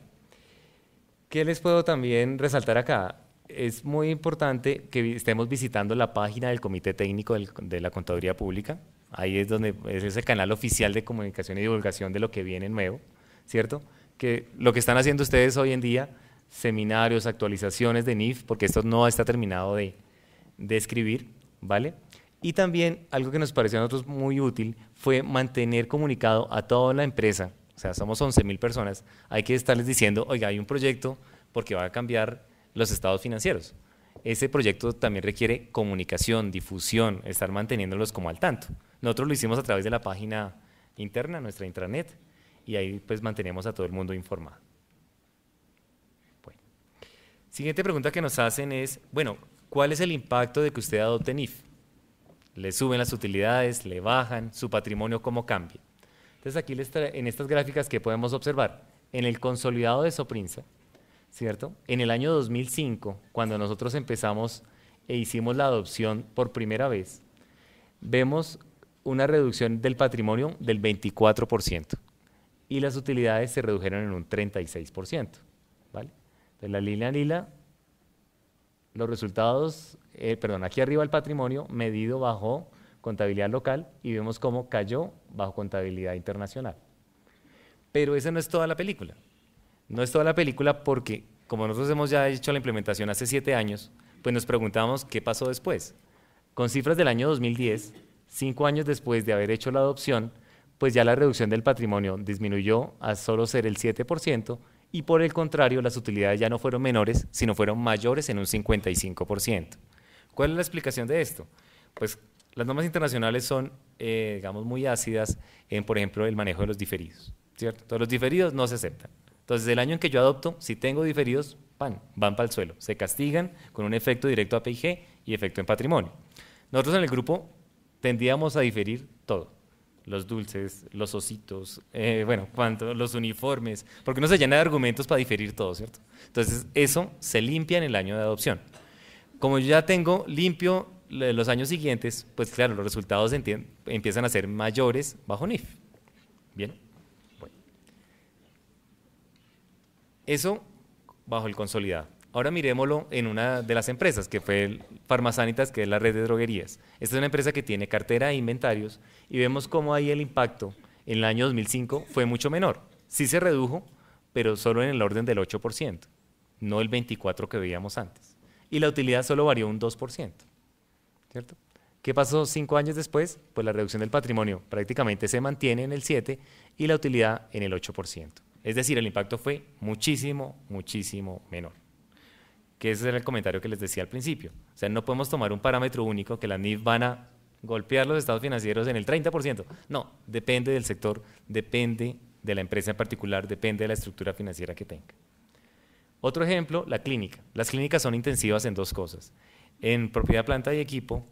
¿Qué les puedo también resaltar acá? es muy importante que estemos visitando la página del Comité Técnico de la Contaduría Pública. Ahí es donde es ese canal oficial de comunicación y divulgación de lo que viene nuevo, ¿cierto? Que lo que están haciendo ustedes hoy en día, seminarios, actualizaciones de NIF, porque esto no está terminado de escribir, ¿vale? Y también algo que nos pareció a nosotros muy útil fue mantener comunicado a toda la empresa, o sea, somos 11.000 personas, hay que estarles diciendo, oiga, hay un proyecto porque va a cambiar los estados financieros. Ese proyecto también requiere comunicación, difusión, estar manteniéndolos como al tanto. Nosotros lo hicimos a través de la página interna, nuestra intranet, y ahí pues mantenemos a todo el mundo informado. Bueno. Siguiente pregunta que nos hacen es, bueno, ¿cuál es el impacto de que usted adopte NIF? ¿Le suben las utilidades, le bajan, su patrimonio cómo cambia? Entonces aquí en estas gráficas que podemos observar, en el consolidado de Soprinsa, ¿cierto? En el año 2005, cuando nosotros empezamos e hicimos la adopción por primera vez, vemos una reducción del patrimonio del 24% y las utilidades se redujeron en un 36%, ¿vale? De la línea lila, los resultados, aquí arriba el patrimonio medido bajo contabilidad local y vemos cómo cayó bajo contabilidad internacional. Pero esa no es toda la película. No es toda la película porque, como nosotros hemos ya hecho la implementación hace 7 años, pues nos preguntamos qué pasó después. Con cifras del año 2010, 5 años después de haber hecho la adopción, pues ya la reducción del patrimonio disminuyó a solo ser el 7% y por el contrario las utilidades ya no fueron menores, sino fueron mayores en un 55%. ¿Cuál es la explicación de esto? Pues las normas internacionales son, digamos, muy ácidas en, por ejemplo, el manejo de los diferidos, ¿cierto? Entonces los diferidos no se aceptan. Entonces, el año en que yo adopto, si tengo diferidos, van para el suelo. Se castigan con un efecto directo a PIG y efecto en patrimonio. Nosotros en el grupo tendíamos a diferir todo. Los dulces, los ositos, los uniformes, porque uno se llena de argumentos para diferir todo, ¿cierto? Entonces, eso se limpia en el año de adopción. Como yo ya tengo limpio los años siguientes, pues claro, los resultados empiezan a ser mayores bajo NIF. ¿Bien? Eso bajo el consolidado. Ahora miremoslo en una de las empresas, que fue Farmasanitas, que es la red de droguerías. Esta es una empresa que tiene cartera e inventarios y vemos cómo ahí el impacto en el año 2005 fue mucho menor. Sí se redujo, pero solo en el orden del 8%, no el 24% que veíamos antes. Y la utilidad solo varió un 2%, ¿cierto? ¿Qué pasó 5 años después? Pues la reducción del patrimonio prácticamente se mantiene en el 7% y la utilidad en el 8%. Es decir, el impacto fue muchísimo, muchísimo menor. Que ese era el comentario que les decía al principio. O sea, no podemos tomar un parámetro único que las NIF van a golpear los estados financieros en el 30%. No, depende del sector, depende de la empresa en particular, depende de la estructura financiera que tenga. Otro ejemplo, la clínica. Las clínicas son intensivas en 2 cosas, en propiedad, planta y equipo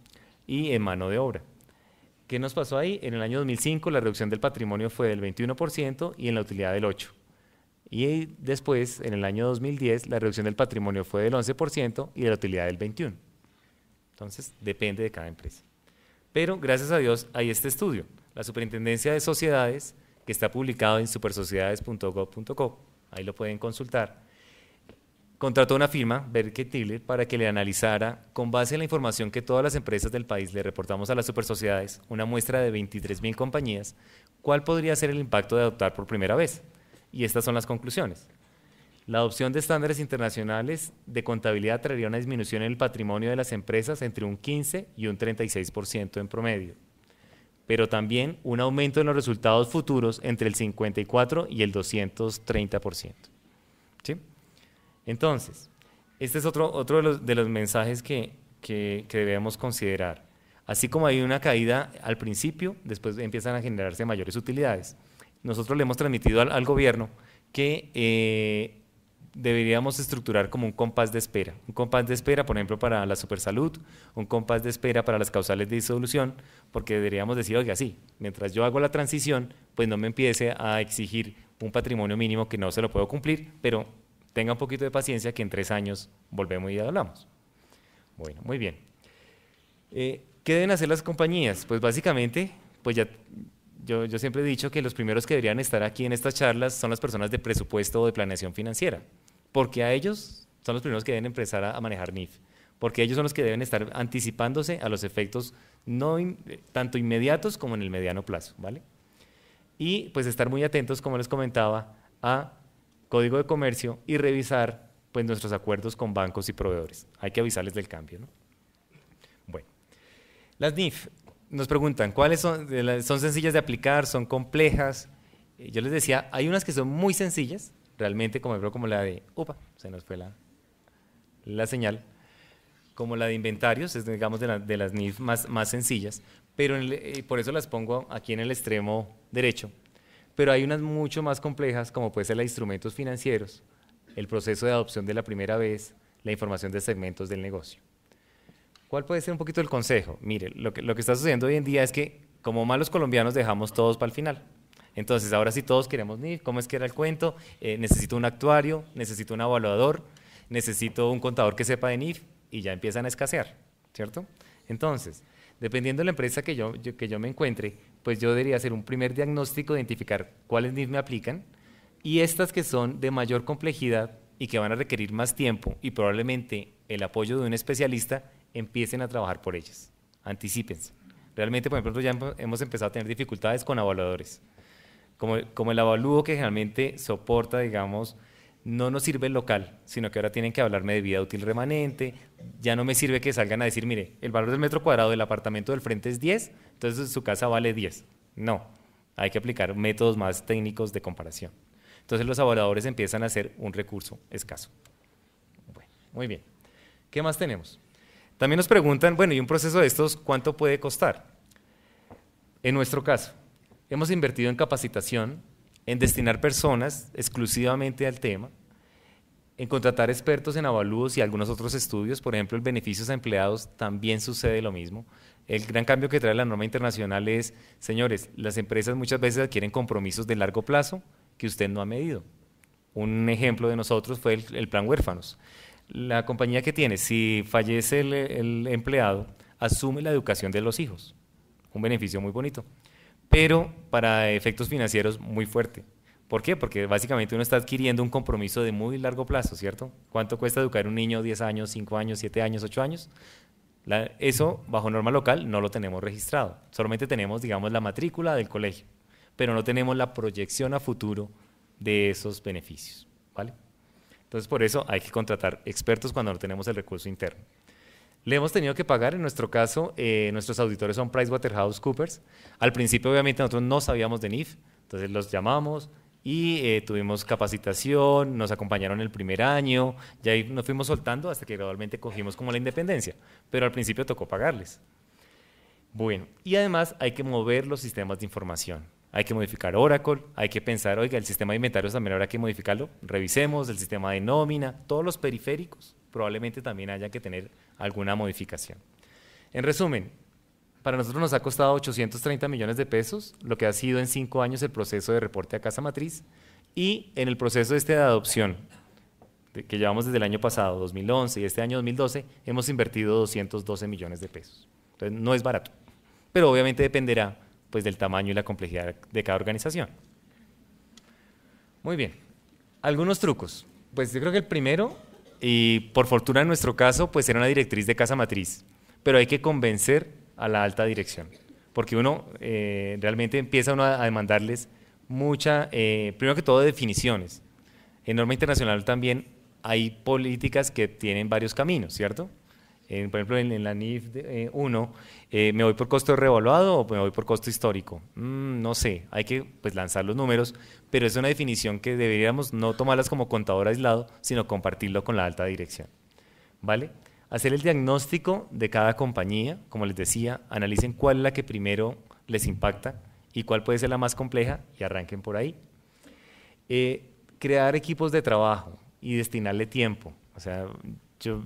y en mano de obra. ¿Qué nos pasó ahí? En el año 2005 la reducción del patrimonio fue del 21% y en la utilidad del 8%. Y después, en el año 2010, la reducción del patrimonio fue del 11% y de la utilidad del 21%. Entonces, depende de cada empresa. Pero, gracias a Dios, hay este estudio. La Superintendencia de Sociedades, que está publicado en supersociedades.gov.co, ahí lo pueden consultar, contrató una firma, Berkey Tiller, para que le analizara, con base en la información que todas las empresas del país le reportamos a las supersociedades, una muestra de 23.000 compañías, cuál podría ser el impacto de adoptar por primera vez. Y estas son las conclusiones. La adopción de estándares internacionales de contabilidad traería una disminución en el patrimonio de las empresas entre un 15 y un 36% en promedio, pero también un aumento en los resultados futuros entre el 54 y el 230%. ¿Sí? Entonces, este es otro de los mensajes que debemos considerar. Así como hay una caída al principio, después empiezan a generarse mayores utilidades. Nosotros le hemos transmitido al gobierno que deberíamos estructurar como un compás de espera. Un compás de espera, por ejemplo, para la supersalud, un compás de espera para las causales de disolución, porque deberíamos decir, oiga, sí, mientras yo hago la transición, pues no me empiece a exigir un patrimonio mínimo que no se lo puedo cumplir, pero tenga un poquito de paciencia que en 3 años volvemos y hablamos. Bueno, muy bien. ¿Qué deben hacer las compañías? Pues básicamente, pues ya... Yo siempre he dicho que los primeros que deberían estar aquí en estas charlas son las personas de presupuesto o de planeación financiera, porque a ellos son los primeros que deben empezar a manejar NIF, porque ellos son los que deben estar anticipándose a los efectos tanto inmediatos como en el mediano plazo, ¿vale? Y pues estar muy atentos, como les comentaba, a Código de Comercio y revisar pues nuestros acuerdos con bancos y proveedores. Hay que avisarles del cambio, ¿no? Bueno, las NIF nos preguntan, ¿cuáles son? ¿Son sencillas de aplicar? ¿Son complejas? Yo les decía, hay unas que son muy sencillas, realmente, como la de, se nos fue la señal, como la de inventarios, es digamos de las NIF más sencillas, pero por eso las pongo aquí en el extremo derecho. Pero hay unas mucho más complejas, como puede ser la de instrumentos financieros, el proceso de adopción de la primera vez, la información de segmentos del negocio. ¿Cuál puede ser un poquito el consejo? Mire, lo que está sucediendo hoy en día es que, como malos colombianos, dejamos todos para el final. Entonces, ahora sí todos queremos NIF, ¿cómo es que era el cuento? Necesito un actuario, necesito un evaluador, necesito un contador que sepa de NIF, y ya empiezan a escasear, ¿cierto? Entonces, dependiendo de la empresa que yo me encuentre, pues yo debería hacer un primer diagnóstico, identificar cuáles NIF me aplican, y estas que son de mayor complejidad y que van a requerir más tiempo y probablemente el apoyo de un especialista, empiecen a trabajar por ellas, anticípense. Realmente, por ejemplo, ya hemos empezado a tener dificultades con evaluadores, como el avalúo que generalmente soporta, digamos, no nos sirve el local, sino que ahora tienen que hablarme de vida útil remanente, ya no me sirve que salgan a decir, mire, el valor del metro cuadrado del apartamento del frente es 10, entonces su casa vale 10. No, hay que aplicar métodos más técnicos de comparación. Entonces los evaluadores empiezan a ser un recurso escaso. Bueno, muy bien. ¿Qué más tenemos? También nos preguntan, bueno, ¿y un proceso de estos cuánto puede costar? En nuestro caso, hemos invertido en capacitación, en destinar personas exclusivamente al tema, en contratar expertos en avalúos y algunos otros estudios, por ejemplo, el beneficios a empleados también sucede lo mismo. El gran cambio que trae la norma internacional es, señores, las empresas muchas veces adquieren compromisos de largo plazo que usted no ha medido. Un ejemplo de nosotros fue el plan huérfanos. La compañía que tiene, si fallece el empleado, asume la educación de los hijos, un beneficio muy bonito, pero para efectos financieros muy fuerte. ¿Por qué? Porque básicamente uno está adquiriendo un compromiso de muy largo plazo, ¿cierto? ¿Cuánto cuesta educar a un niño? 10 años, 5 años, 7 años, 8 años. Eso, bajo norma local, no lo tenemos registrado. Solamente tenemos, digamos, la matrícula del colegio, pero no tenemos la proyección a futuro de esos beneficios, ¿vale? Entonces, por eso hay que contratar expertos cuando no tenemos el recurso interno. Le hemos tenido que pagar, en nuestro caso, nuestros auditores son PricewaterhouseCoopers. Al principio, obviamente, nosotros no sabíamos de NIF, entonces los llamamos y tuvimos capacitación, nos acompañaron el primer año, ya ahí nos fuimos soltando hasta que gradualmente cogimos como la independencia, pero al principio tocó pagarles. Bueno, y además hay que mover los sistemas de información. Hay que modificar Oracle, hay que pensar, oiga, el sistema de inventarios también habrá que modificarlo, revisemos el sistema de nómina, todos los periféricos, probablemente también haya que tener alguna modificación. En resumen, para nosotros nos ha costado 830 millones de pesos, lo que ha sido en 5 años el proceso de reporte a casa matriz, y en el proceso de adopción, que llevamos desde el año pasado, 2011, y este año 2012, hemos invertido 212 millones de pesos. Entonces, no es barato, pero obviamente dependerá pues del tamaño y la complejidad de cada organización. Muy bien, algunos trucos. Pues yo creo que el primero, y por fortuna en nuestro caso, pues era una directriz de casa matriz, pero hay que convencer a la alta dirección, porque uno realmente empieza a demandarles primero que todo definiciones. En norma internacional también hay políticas que tienen varios caminos, ¿cierto? Por ejemplo, en la NIF 1, ¿me voy por costo revaluado o me voy por costo histórico? No sé, hay que pues, lanzar los números, pero es una definición que deberíamos no tomarlas como contador aislado, sino compartirlo con la alta dirección, ¿vale? Hacer el diagnóstico de cada compañía, como les decía, analicen cuál es la que primero les impacta y cuál puede ser la más compleja y arranquen por ahí. Crear equipos de trabajo y destinarle tiempo, o sea,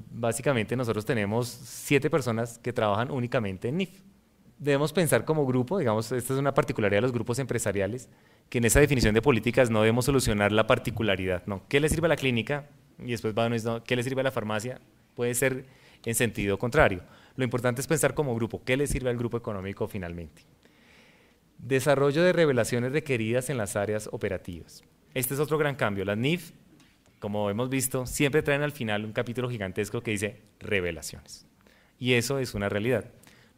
básicamente nosotros tenemos 7 personas que trabajan únicamente en NIF. Debemos pensar como grupo, digamos, esta es una particularidad de los grupos empresariales, que en esa definición de políticas no debemos solucionar la particularidad, ¿no? ¿Qué le sirve a la clínica? Y después ¿qué le sirve a la farmacia? Puede ser en sentido contrario. Lo importante es pensar como grupo, ¿qué le sirve al grupo económico finalmente? Desarrollo de revelaciones requeridas en las áreas operativas. Este es otro gran cambio. Las NIF, como hemos visto, siempre traen al final un capítulo gigantesco que dice revelaciones. Y eso es una realidad.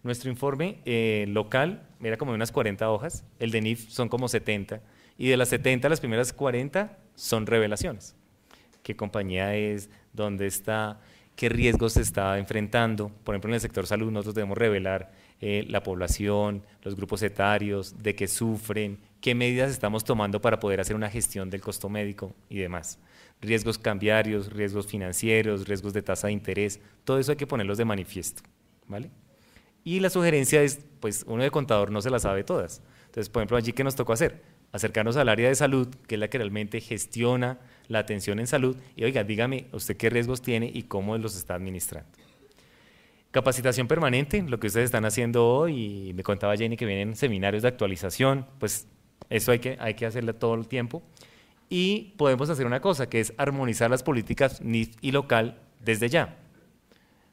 Nuestro informe local era como de unas 40 hojas, el de NIF son como 70, y de las 70, las primeras 40 son revelaciones. ¿Qué compañía es? ¿Dónde está? ¿Qué riesgos se está enfrentando? Por ejemplo, en el sector salud nosotros debemos revelar la población, los grupos etarios, de qué sufren, qué medidas estamos tomando para poder hacer una gestión del costo médico y demás. Riesgos cambiarios, riesgos financieros, riesgos de tasa de interés, todo eso hay que ponerlos de manifiesto, ¿vale? Y la sugerencia es, pues uno de contador no se las sabe todas. Entonces, por ejemplo, allí, ¿qué nos tocó hacer? Acercarnos al área de salud, que es la que realmente gestiona la atención en salud, y oiga, dígame usted qué riesgos tiene y cómo los está administrando. Capacitación permanente, lo que ustedes están haciendo hoy, y me contaba Jenny que vienen seminarios de actualización, pues eso hay que hacerlo todo el tiempo. Y podemos hacer una cosa, que es armonizar las políticas NIF y local desde ya.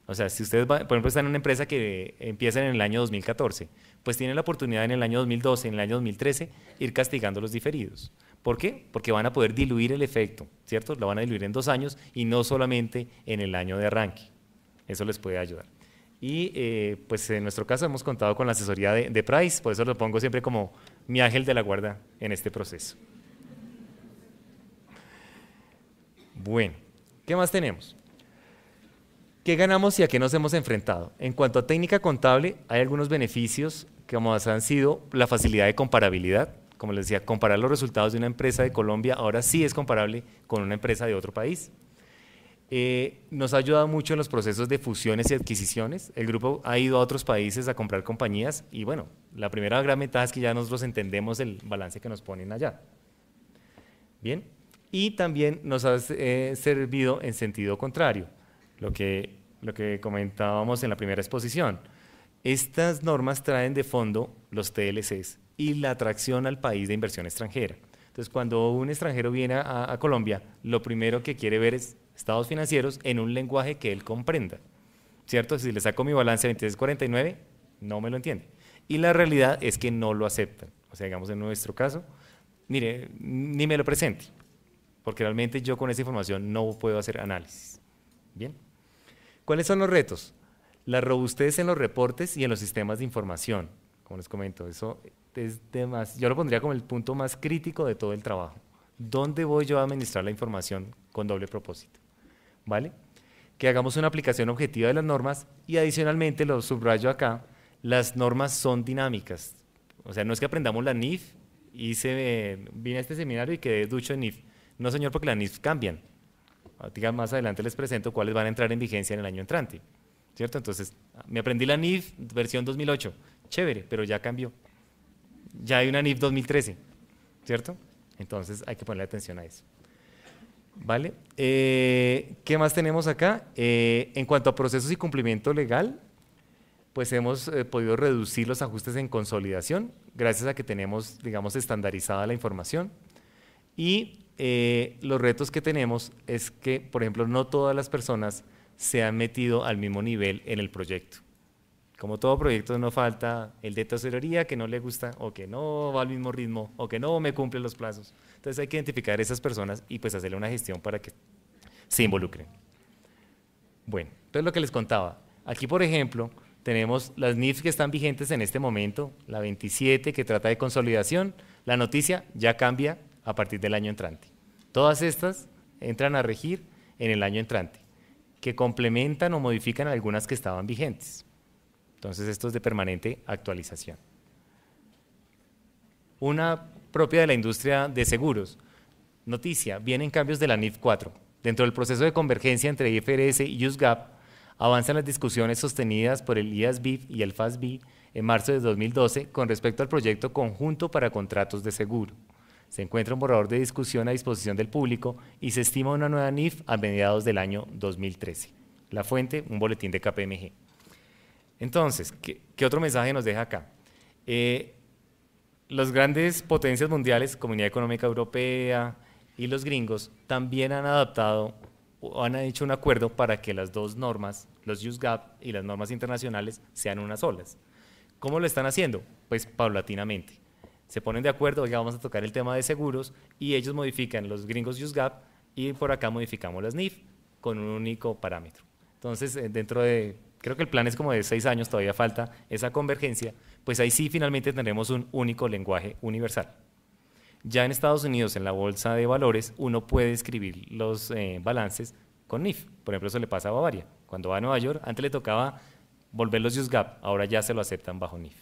O sea, si ustedes, por ejemplo, están en una empresa que empieza en el año 2014, pues tienen la oportunidad en el año 2012, en el año 2013, ir castigando los diferidos. ¿Por qué? Porque van a poder diluir el efecto, ¿cierto? Lo van a diluir en 2 años y no solamente en el año de arranque. Eso les puede ayudar. Y pues en nuestro caso hemos contado con la asesoría de Price, por eso lo pongo siempre como mi ángel de la guarda en este proceso. Bueno, ¿qué más tenemos? ¿Qué ganamos y a qué nos hemos enfrentado? En cuanto a técnica contable, hay algunos beneficios que han sido la facilidad de comparabilidad. Como les decía, comparar los resultados de una empresa de Colombia ahora sí es comparable con una empresa de otro país. Nos ha ayudado mucho en los procesos de fusiones y adquisiciones. El grupo ha ido a otros países a comprar compañías y bueno, la primera gran ventaja es que ya nosotros entendemos el balance que nos ponen allá. Bien, y también nos ha servido en sentido contrario, lo que comentábamos en la primera exposición. Estas normas traen de fondo los TLCs y la atracción al país de inversión extranjera. Entonces, cuando un extranjero viene a Colombia, lo primero que quiere ver es estados financieros en un lenguaje que él comprenda, ¿cierto? Si le saco mi balance 2349, no me lo entiende. Y la realidad es que no lo aceptan. O sea, digamos en nuestro caso, mire, ni me lo presente, porque realmente yo con esa información no puedo hacer análisis. Bien. ¿Cuáles son los retos? La robustez en los reportes y en los sistemas de información. Como les comento, eso es yo lo pondría como el punto más crítico de todo el trabajo. ¿Dónde voy yo a administrar la información con doble propósito? ¿Vale? Que hagamos una aplicación objetiva de las normas y adicionalmente, lo subrayo acá, las normas son dinámicas. O sea, no es que aprendamos la NIF y vine a este seminario y quedé ducho en NIF. No, señor, porque las NIF cambian. Más adelante les presento cuáles van a entrar en vigencia en el año entrante, ¿cierto? Entonces, me aprendí la NIF versión 2008, chévere, pero ya cambió. Ya hay una NIF 2013, ¿cierto? Entonces, hay que ponerle atención a eso. ¿Vale? ¿Qué más tenemos acá? En cuanto a procesos y cumplimiento legal, pues hemos podido reducir los ajustes en consolidación, gracias a que tenemos, digamos, estandarizada la información. Y los retos que tenemos es que, por ejemplo, no todas las personas se han metido al mismo nivel en el proyecto. Como todo proyecto, no falta el de tesorería que no le gusta o que no va al mismo ritmo o que no me cumple los plazos. Entonces hay que identificar a esas personas y pues hacerle una gestión para que se involucren. Bueno, entonces lo que les contaba. Aquí, por ejemplo, tenemos las NIF que están vigentes en este momento, la 27 que trata de consolidación. La noticia ya cambia a partir del año entrante. Todas estas entran a regir en el año entrante, que complementan o modifican algunas que estaban vigentes. Entonces, esto es de permanente actualización. Una propia de la industria de seguros. Noticia, vienen cambios de la NIF 4. Dentro del proceso de convergencia entre IFRS y US GAAP, avanzan las discusiones sostenidas por el IASBIF y el FASB en marzo de 2012 con respecto al proyecto conjunto para contratos de seguro. Se encuentra un borrador de discusión a disposición del público y se estima una nueva NIF a mediados del año 2013. La fuente, un boletín de KPMG. Entonces, ¿qué otro mensaje nos deja acá? Las grandes potencias mundiales, Comunidad Económica Europea y los gringos, también han adaptado o han hecho un acuerdo para que las dos normas, los US GAAP y las normas internacionales, sean unas solas. ¿Cómo lo están haciendo? Pues paulatinamente. Se ponen de acuerdo, ya vamos a tocar el tema de seguros, y ellos modifican los gringos US GAAP y por acá modificamos las NIF con un único parámetro. Entonces, dentro de, creo que el plan es como de 6 años, todavía falta esa convergencia, pues ahí sí finalmente tendremos un único lenguaje universal. Ya en Estados Unidos, en la bolsa de valores, uno puede escribir los balances con NIF. Por ejemplo, eso le pasa a Bavaria. Cuando va a Nueva York, antes le tocaba volver los US GAAP, ahora ya se lo aceptan bajo NIF.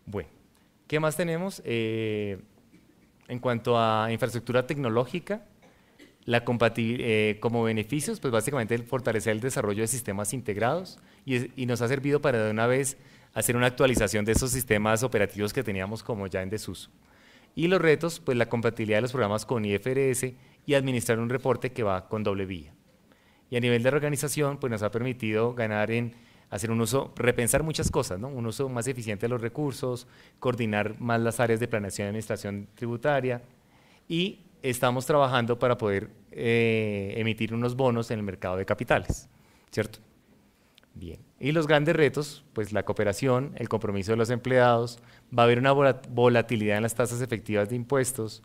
Bueno, ¿qué más tenemos? En cuanto a infraestructura tecnológica, como beneficios, pues básicamente fortalecer el desarrollo de sistemas integrados y nos ha servido para de una vez hacer una actualización de esos sistemas operativos que teníamos como ya en desuso. Y los retos, pues la compatibilidad de los programas con IFRS y administrar un reporte que va con doble vía. Y a nivel de organización, pues nos ha permitido ganar en hacer un uso, repensar muchas cosas, ¿no? Un uso más eficiente de los recursos, coordinar más las áreas de planeación y administración tributaria, y estamos trabajando para poder emitir unos bonos en el mercado de capitales, ¿cierto? Bien, y los grandes retos, pues la cooperación, el compromiso de los empleados, va a haber una volatilidad en las tasas efectivas de impuestos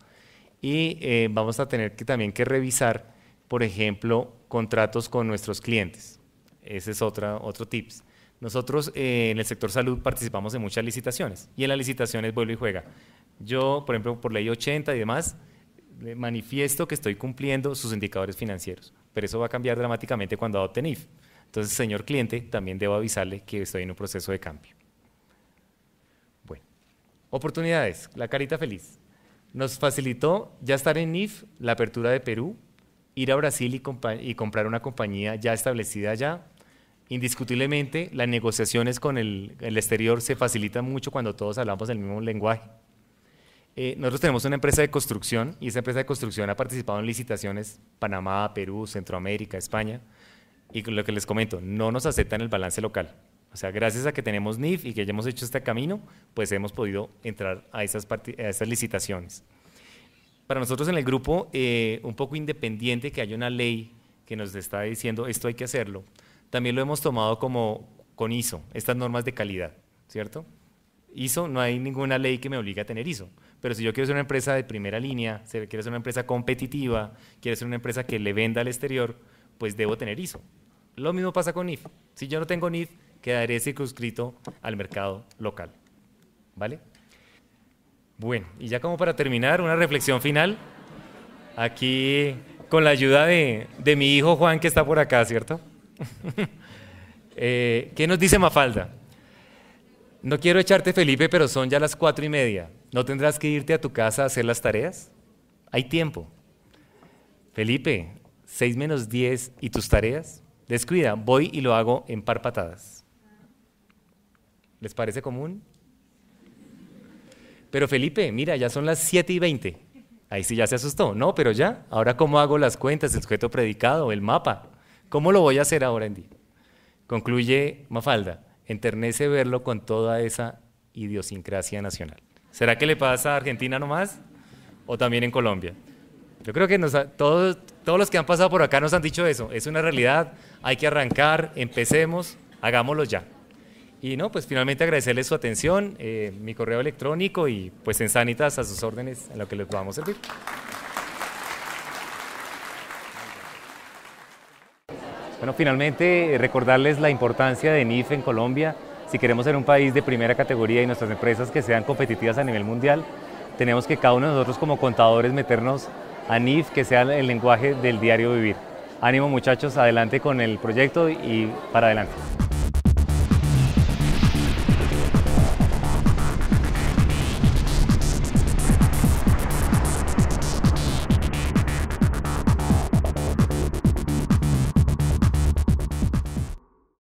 y vamos a tener también que revisar, por ejemplo, contratos con nuestros clientes. Ese es otro tips. Nosotros en el sector salud participamos en muchas licitaciones y en las licitaciones vuelve y juega. Yo, por ejemplo, por ley 80 y demás, manifiesto que estoy cumpliendo sus indicadores financieros, pero eso va a cambiar dramáticamente cuando adopte NIF. Entonces, señor cliente, también debo avisarle que estoy en un proceso de cambio. Bueno, oportunidades, la carita feliz. Nos facilitó ya estar en NIF, la apertura de Perú, ir a Brasil y comprar una compañía ya establecida allá. Indiscutiblemente, las negociaciones con el exterior se facilitan mucho cuando todos hablamos el mismo lenguaje. Nosotros tenemos una empresa de construcción y esa empresa de construcción ha participado en licitaciones Panamá, Perú, Centroamérica, España. Y lo que les comento, no nos aceptan el balance local. O sea, gracias a que tenemos NIF y que ya hemos hecho este camino, pues hemos podido entrar a esas licitaciones. Para nosotros en el grupo, un poco independiente que haya una ley que nos está diciendo esto hay que hacerlo, también lo hemos tomado como con ISO, estas normas de calidad, ¿cierto? ISO, no hay ninguna ley que me obligue a tener ISO, pero si yo quiero ser una empresa de primera línea, quiero ser una empresa competitiva, quiero ser una empresa que le venda al exterior, pues debo tener ISO. Lo mismo pasa con NIF. Si yo no tengo NIF, quedaré circunscrito al mercado local. ¿Vale? Bueno, y ya como para terminar, una reflexión final. Aquí, con la ayuda de mi hijo Juan, que está por acá, ¿cierto? ¿Qué nos dice Mafalda? No quiero echarte, Felipe, pero son ya las 4:30. ¿No tendrás que irte a tu casa a hacer las tareas? Hay tiempo. Felipe, 6 menos 10 y tus tareas, descuida, voy y lo hago en par patadas. ¿Les parece común? Pero Felipe, mira, ya son las 7:20. Ahí sí ya se asustó. No, pero ya, ahora ¿cómo hago las cuentas, el sujeto predicado, el mapa? ¿Cómo lo voy a hacer ahora en día? Concluye Mafalda, enternece verlo con toda esa idiosincrasia nacional. ¿Será que le pasa a Argentina nomás? ¿O también en Colombia? Yo creo que todos los que han pasado por acá nos han dicho eso. Es una realidad, hay que arrancar, empecemos, hagámoslo ya. Y no, pues finalmente agradecerles su atención, mi correo electrónico y pues en Sanitas a sus órdenes en lo que les podamos servir. Bueno, finalmente recordarles la importancia de NIF en Colombia. Si queremos ser un país de primera categoría y nuestras empresas que sean competitivas a nivel mundial, tenemos que cada uno de nosotros como contadores meternos a NIF, que sea el lenguaje del diario vivir. Ánimo muchachos, adelante con el proyecto y para adelante.